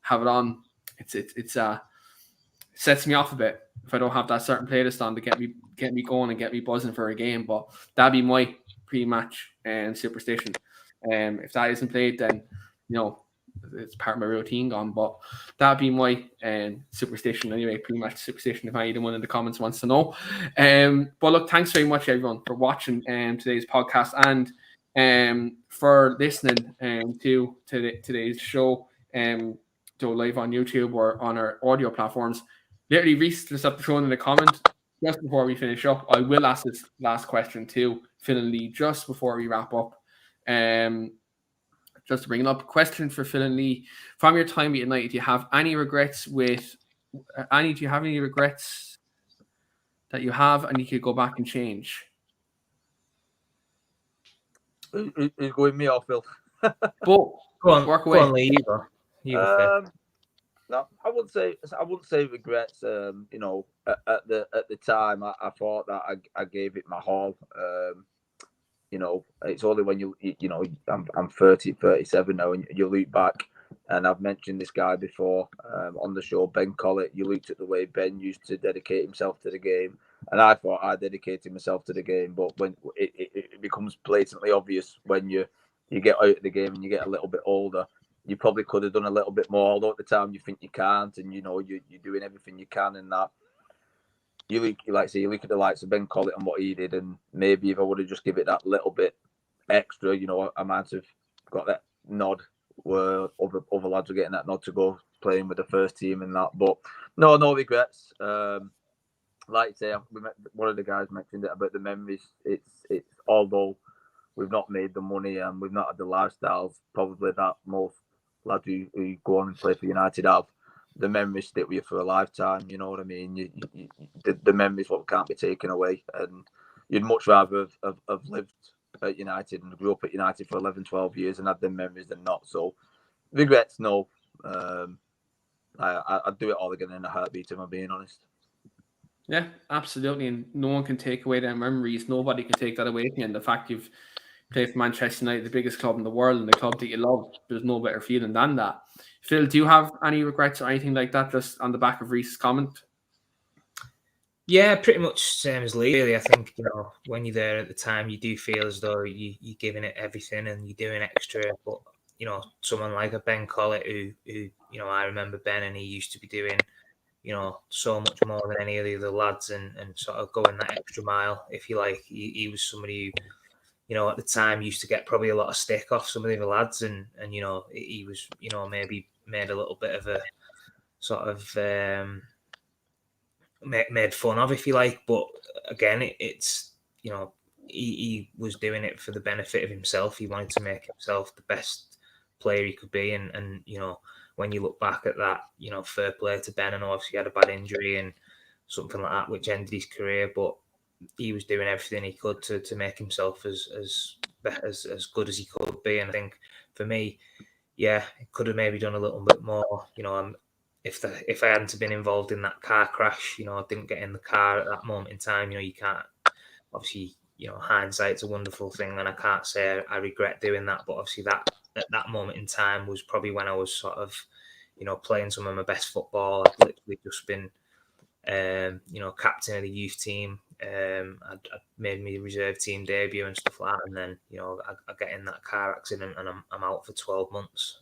have it on, it sets me off a bit if I don't have that certain playlist on to get me going and get me buzzing for a game. But that'd be my pre-match superstition. If that isn't played, then it's part of my routine gone. But that'd be my superstition anyway, pre-match superstition, if anyone in the comments wants to know. But look, thanks very much everyone for watching today's podcast and for listening to today's show live on YouTube or on our audio platforms. Literally, Reese just up thrown in the comment just before we finish up. I will ask this last question to Phil and Lee just before we wrap up. Just to bring it up, question for Phil and Lee: from your time at United, do you have any regrets with Annie? Do you have any regrets that you have and you could go back and change? Who's going, me or Phil? But go on, work away. Go on, Lee. No, I wouldn't say regrets. At the time, I thought that I gave it my all. It's only when I'm 30, 37 now, and you look back, and I've mentioned this guy before on the show, Ben Collett. You looked at the way Ben used to dedicate himself to the game, and I thought I dedicated myself to the game. But when it becomes blatantly obvious when you get out of the game and you get a little bit older, you probably could have done a little bit more. Although at the time you think you can't, and you're doing everything you can, and that. You look at the likes of Ben Collett and what he did, and maybe if I would have just give it that little bit extra, I might have got that nod where other lads are getting that nod to go playing with the first team and that. But no regrets. Like I say, one of the guys mentioned it about the memories. It's although we've not made the money and we've not had the lifestyles probably that most lads who go on and play for United have. The memories stick with you for a lifetime. You know what I mean? The memories what can't be taken away, and you'd much rather have lived at United and grew up at United for 11, 12 years and had them memories than not. So regrets, no. I'd do it all again in a heartbeat, if I'm being honest. Yeah, absolutely. And no one can take away their memories. Nobody can take that away from you. And the fact you've played for Manchester United, the biggest club in the world, and the club that you love, there's no better feeling than that. Phil, do you have any regrets or anything like that, just on the back of Reese's comment? Yeah, pretty much same as Lee, really. I think, when you're there at the time, you do feel as though you're giving it everything and you're doing extra. But, someone like a Ben Collett who I remember Ben, and he used to be doing, so much more than any of the other lads and sort of going that extra mile, if you like. He was somebody who, at the time used to get probably a lot of stick off some of the other lads, and he was, maybe made a little bit of a sort of made fun of, if you like. But again, it's he was doing it for the benefit of himself. He wanted to make himself the best player he could be, and when you look back at that, fair play to Ben. And obviously he had a bad injury and something like that, which ended his career. But he was doing everything he could to make himself as good as he could be. And I think for me, yeah, it could have maybe done a little bit more. If I hadn't been involved in that car crash, I didn't get in the car at that moment in time. You can't, obviously, hindsight's a wonderful thing, and I can't say I regret doing that. But obviously, that at that moment in time was probably when I was sort of, playing some of my best football. I'd literally just been, captain of the youth team. I'd made me reserve team debut and stuff like that, and then I get in that car accident and I'm out for 12 months,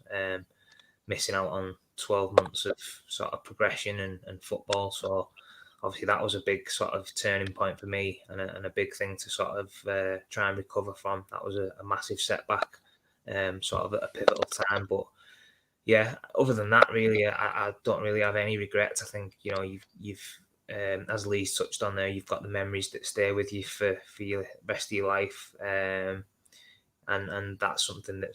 missing out on 12 months of sort of progression and football. So obviously that was a big sort of turning point for me, and a big thing to sort of try and recover from. That was a massive setback, sort of at a pivotal time. But yeah, other than that, really, I don't really have any regrets. I think you've as Lee's touched on there, you've got the memories that stay with you for your rest of your life, and that's something that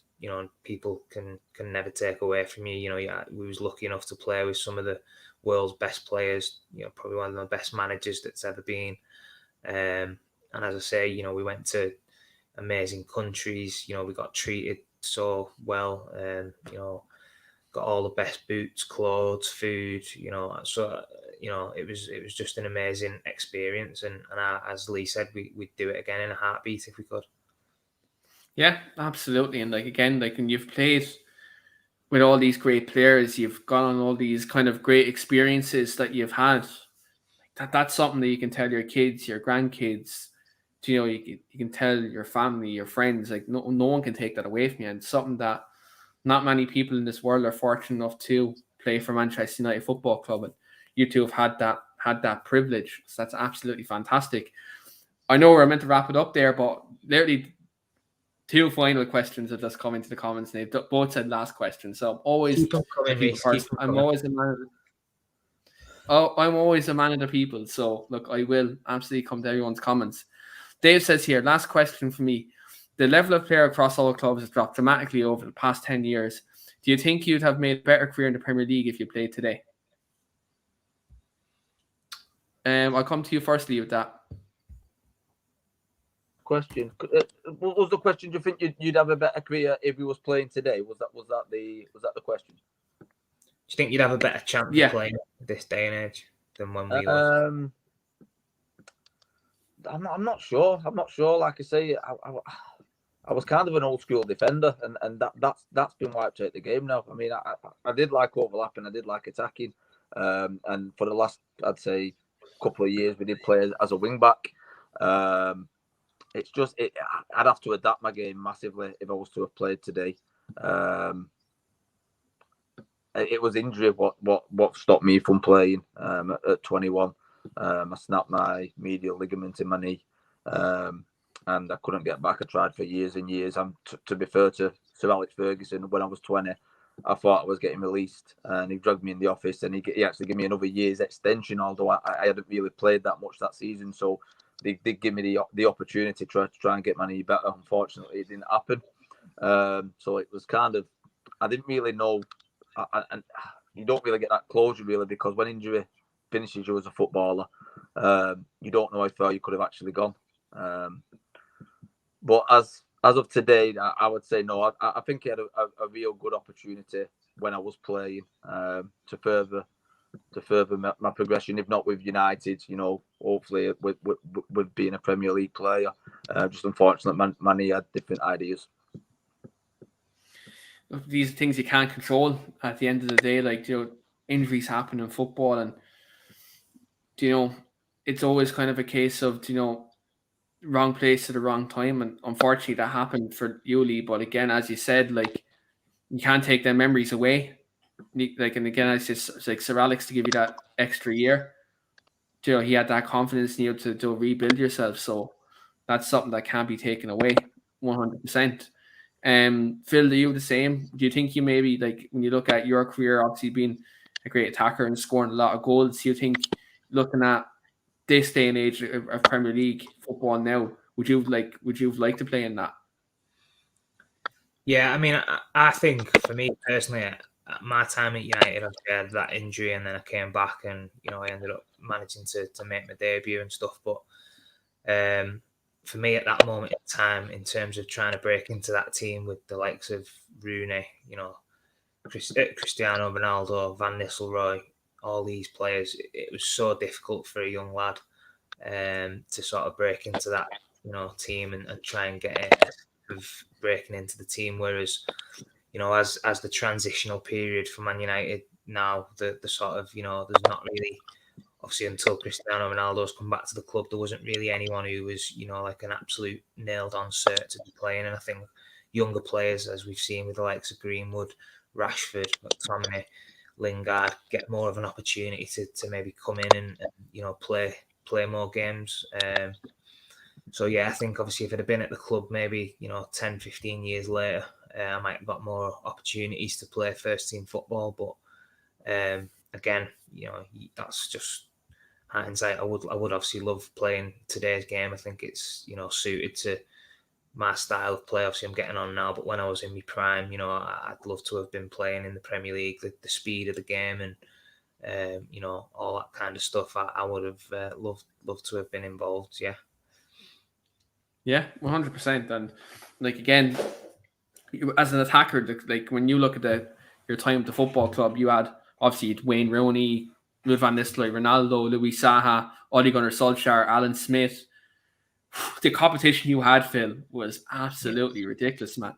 people can never take away from you. We was lucky enough to play with some of the world's best players. Probably one of the best managers that's ever been. And as I say, we went to amazing countries. We got treated so well, and got all the best boots, clothes, food. So it was just an amazing experience. And as Lee said, we'd do it again in a heartbeat if we could. Yeah, absolutely. And when you've played with all these great players, you've gone on all these kind of great experiences that you've had. That's something that you can tell your kids, your grandkids. You can tell your family, your friends. Like no one can take that away from you. And something that not many people in this world are fortunate enough to play for Manchester United Football Club, and you two have had that privilege. So that's absolutely fantastic. I know we're meant to wrap it up there, but literally 2 final questions have just come into the comments, and they've both said last question. So I'm always I'm always a man. I'm always a man of the people. So look, I will absolutely come to everyone's comments. Dave says here, last question for me. The level of player across all clubs has dropped dramatically over the past 10 years. Do you think you'd have made a better career in the Premier League if you played today? I'll come to you firstly with that. Question. What was the question? Do you think you'd have a better career if you was playing today? Was that the question? Do you think you'd have a better chance of playing this day and age than when we were? I'm not sure. Like I say, I was kind of an old school defender, and that's been wiped out the game now. I mean, I did like overlapping, I did like attacking, and for the last, I'd say, couple of years, we did play as a wing back. It's just I'd have to adapt my game massively if I was to have played today. It was injury what stopped me from playing at 21. I snapped my medial ligament in my knee. And I couldn't get back. I tried for years and years. To be fair to Sir Alex Ferguson, when I was 20, I thought I was getting released, and he dragged me in the office, and he actually gave me another year's extension, although I hadn't really played that much that season. So they did give me the opportunity to try and get my knee better. Unfortunately, it didn't happen. So it was kind of, I didn't really know, and you don't really get that closure really, because when injury finishes you as a footballer, you don't know how far you could have actually gone. But as of today, I would say no. I think he had a real good opportunity when I was playing to further my progression. If not with United, hopefully with being a Premier League player. Just unfortunately, Manny had different ideas. These things you can't control at the end of the day. Like injuries happen in football, and it's always kind of a case of wrong place at the wrong time, and unfortunately that happened for Yuli. But again, as you said, like you can't take their memories away. Like, and again, it's just like Sir Alex to give you that extra year. He had that confidence in you to rebuild yourself. So that's something that can't be taken away, 100%. Phil, do you the same? Do you think you maybe, like when you look at your career, obviously being a great attacker and scoring a lot of goals, do you think looking at this day and age of Premier League football now, would you have liked to play in that? Yeah, I mean, I think for me personally, at my time at United, I had that injury, and then I came back, and I ended up managing to make my debut and stuff. But for me at that moment in time, in terms of trying to break into that team with the likes of Rooney, Cristiano Ronaldo, Van Nistelrooy, all these players, it was so difficult for a young lad to sort of break into that team and try and get it of breaking into the team. Whereas as the transitional period for Man United now, the sort of there's not really, obviously until Cristiano Ronaldo's come back to the club, there wasn't really anyone who was like an absolute nailed on cert to be playing. And I think younger players, as we've seen with the likes of Greenwood, Rashford, McTominay, Lingard, get more of an opportunity to maybe come in and play more games. So yeah, I think obviously if it had been at the club maybe 10, 15 years later, I might have got more opportunities to play first team football. But again, that's just hindsight. I would obviously love playing today's game. I think it's suited to my style of play. Obviously I'm getting on now, but when I was in my prime, I'd love to have been playing in the Premier League, the speed of the game and all that kind of stuff. I would have loved to have been involved. Yeah, 100%. And like again, as an attacker, like when you look at your time at the football club, you had obviously Wayne Rooney, Ruud van Nistelrooy, Ronaldo, Louis Saha, Ole Gunnar Solskjaer, Alan Smith. The competition you had, Phil, was absolutely ridiculous, man.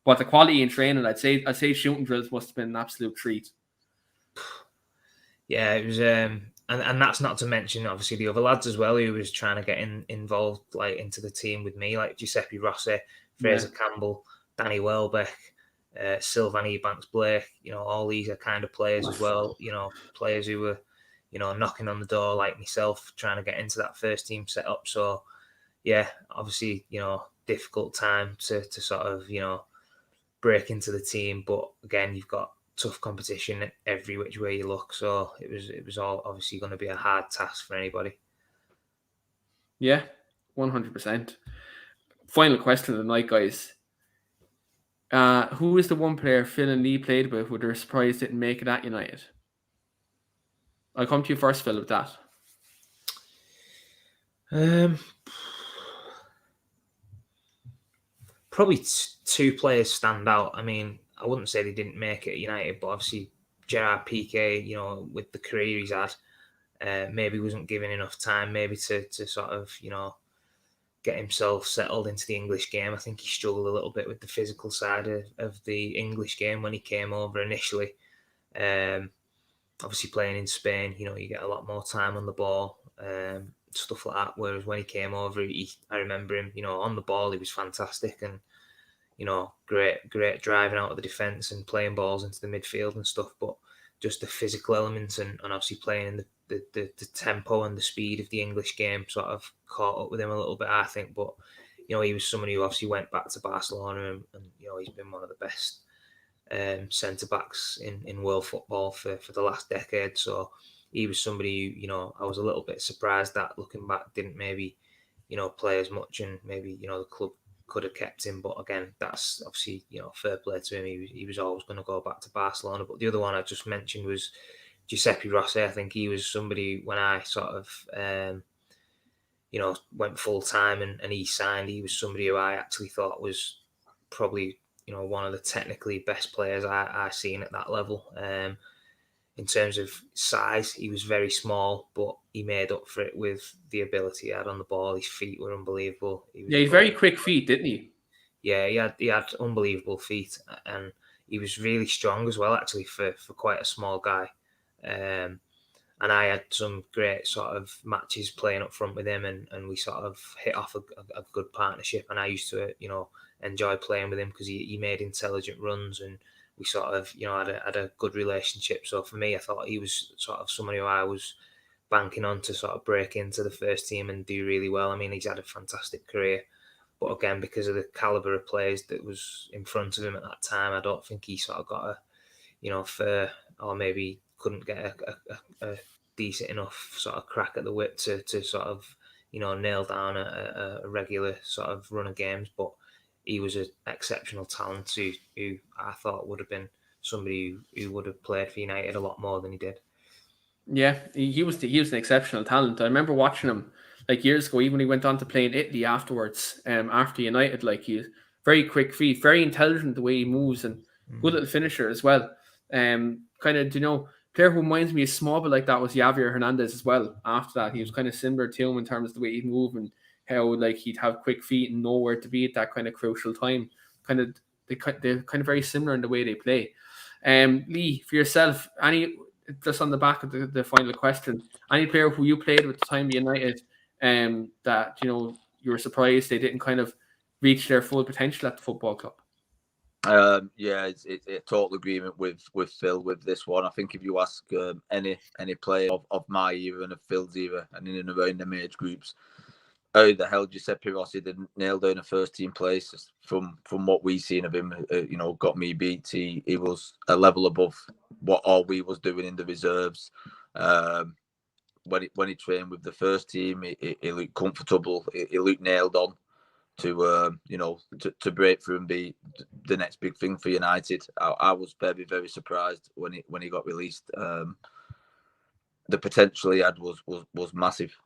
But the quality in training, I'd say shooting drills must have been an absolute treat. Yeah, it was, and that's not to mention obviously the other lads as well who was trying to get involved like into the team with me, like Giuseppe Rossi, Fraser Campbell, Danny Welbeck, Sylvan Ebanks-Blake. All these are kind of players as well. Players who were knocking on the door like myself, trying to get into that first team setup. So yeah, obviously difficult time to sort of break into the team, but again you've got tough competition every which way you look. So it was all obviously going to be a hard task for anybody. Yeah, 100%. Final question of the night, guys. Who is the one player Phil and Lee played with who they're surprised didn't make it at United? I'll come to you first, Phil, with that. Probably two players stand out. I mean, I wouldn't say they didn't make it at United, but obviously Gerard Piqué, with the career he's had, maybe wasn't given enough time maybe to sort of, get himself settled into the English game. I think he struggled a little bit with the physical side of the English game when he came over initially. Obviously playing in Spain, you get a lot more time on the ball, stuff like that. Whereas when he came over, I remember him, on the ball, he was fantastic and, great driving out of the defence and playing balls into the midfield and stuff. But just the physical elements and obviously playing in the tempo and the speed of the English game sort of caught up with him a little bit, I think. But, he was someone who obviously went back to Barcelona and he's been one of the best centre-backs in world football for the last decade. So he was somebody who, I was a little bit surprised that looking back didn't maybe, play as much and maybe, the club could have kept him. But again, that's obviously, fair play to him. He was always going to go back to Barcelona. But the other one I just mentioned was Giuseppe Rossi. I think he was somebody when I sort of, went full time and he signed, he was somebody who I actually thought was probably, one of the technically best players I've seen at that level. In terms of size, he was very small, but he made up for it with the ability he had on the ball. His feet were unbelievable. He's very quick feet, didn't he? Yeah, he had unbelievable feet, and he was really strong as well, actually, for quite a small guy. And I had some great sort of matches playing up front with him, and we sort of hit off a good partnership. And I used to, enjoy playing with him because he made intelligent runs, and we sort of, had a good relationship. So for me, I thought he was sort of someone who I was banking on to sort of break into the first team and do really well. I mean, he's had a fantastic career, but again, because of the caliber of players that was in front of him at that time, I don't think he sort of got a, fair, or maybe couldn't get decent enough sort of crack at the whip to sort of, nail down a regular sort of run of games. But he was an exceptional talent who I thought would have been somebody who would have played for United a lot more than he did. Yeah, he was an exceptional talent. I remember watching him like years ago, even when he went on to play in Italy afterwards, after United. Like, he's very quick feet, very intelligent the way he moves, and good little finisher as well. Kind of, player who reminds me a small bit like that was Javier Hernandez as well. After that, he was kind of similar to him in terms of the way he'd move and how like he'd have quick feet and know where to be at that kind of crucial time. They're kind of very similar in the way they play. Lee, for yourself, just on the back of the final question, any player who you played with the time of United, that you were surprised they didn't kind of reach their full potential at the football club? Yeah, it's total agreement with Phil with this one. I think if you ask any player of my era and of Phil's era and in and around them age groups, how the hell Giuseppe Rossi didn't nail down a first team place, from what we seen of him, got me beat. He was a level above what all we was doing in the reserves. When he trained with the first team, he looked comfortable. He looked nailed on to break through and be the next big thing for United. I was very, very surprised when he got released. The potential he had was massive.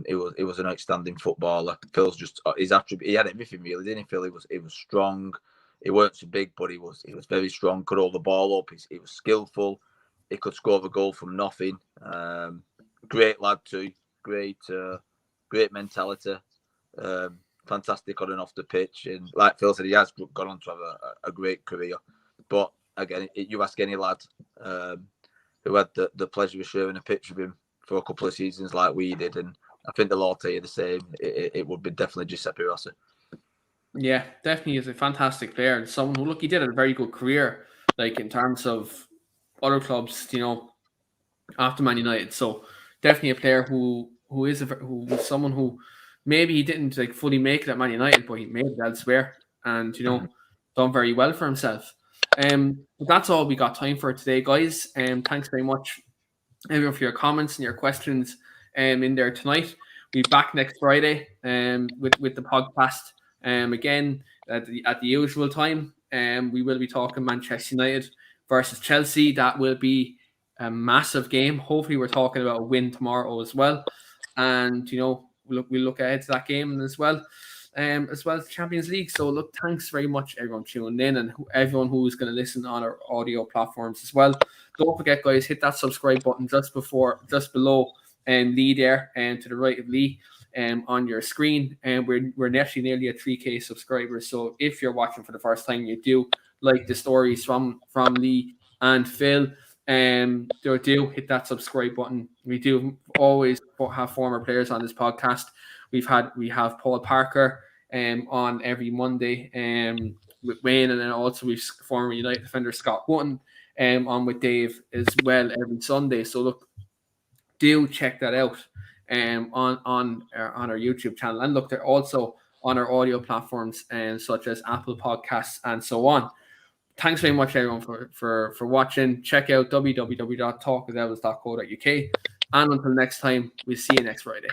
He was an outstanding footballer. Phil's just his attribute. He had everything really, didn't he? Phil, he was strong. He weren't so big, but he was very strong. Could hold the ball up. He was skillful. He could score the goal from nothing. Great lad too. Great mentality. Fantastic on and off the pitch, and like Phil said, he has gone on to have a great career. But again, you ask any lad who had the pleasure of sharing a pitch with him for a couple of seasons like we did, and I think they'll all tell you the same. It would be definitely Giuseppe Rossi. Yeah, definitely is a fantastic player and someone who, he did a very good career, like in terms of other clubs, after Man United. So definitely a player who was someone who maybe he didn't like fully make it at Man United, but he made it elsewhere and done very well for himself. But that's all we got time for today, guys. Thanks very much, everyone, for your comments and your questions in there tonight. We'll be back next Friday with the podcast. Again at the usual time. We will be talking Manchester United versus Chelsea. That will be a massive game. Hopefully we're talking about a win tomorrow as well. And we'll look ahead to that game as well as the Champions League. So look, thanks very much everyone tuning in and everyone who's going to listen on our audio platforms as well. Don't forget, guys, hit that subscribe button just below Lee there and to the right of Lee on your screen. And we're actually nearly at 3K subscribers. So if you're watching for the first time, you do like the stories from Lee and Phil, do hit that subscribe button. We do always have former players on this podcast. We have Paul Parker on every Monday with Wayne, and then also we've former United defender Scott Wootton on with Dave as well every Sunday. So look, do check that out on our YouTube channel, and look, they're also on our audio platforms such as Apple Podcasts and so on. Thanks very much everyone for watching. Check out www.talkwithdevils.co.uk, and until next time, we'll see you next Friday.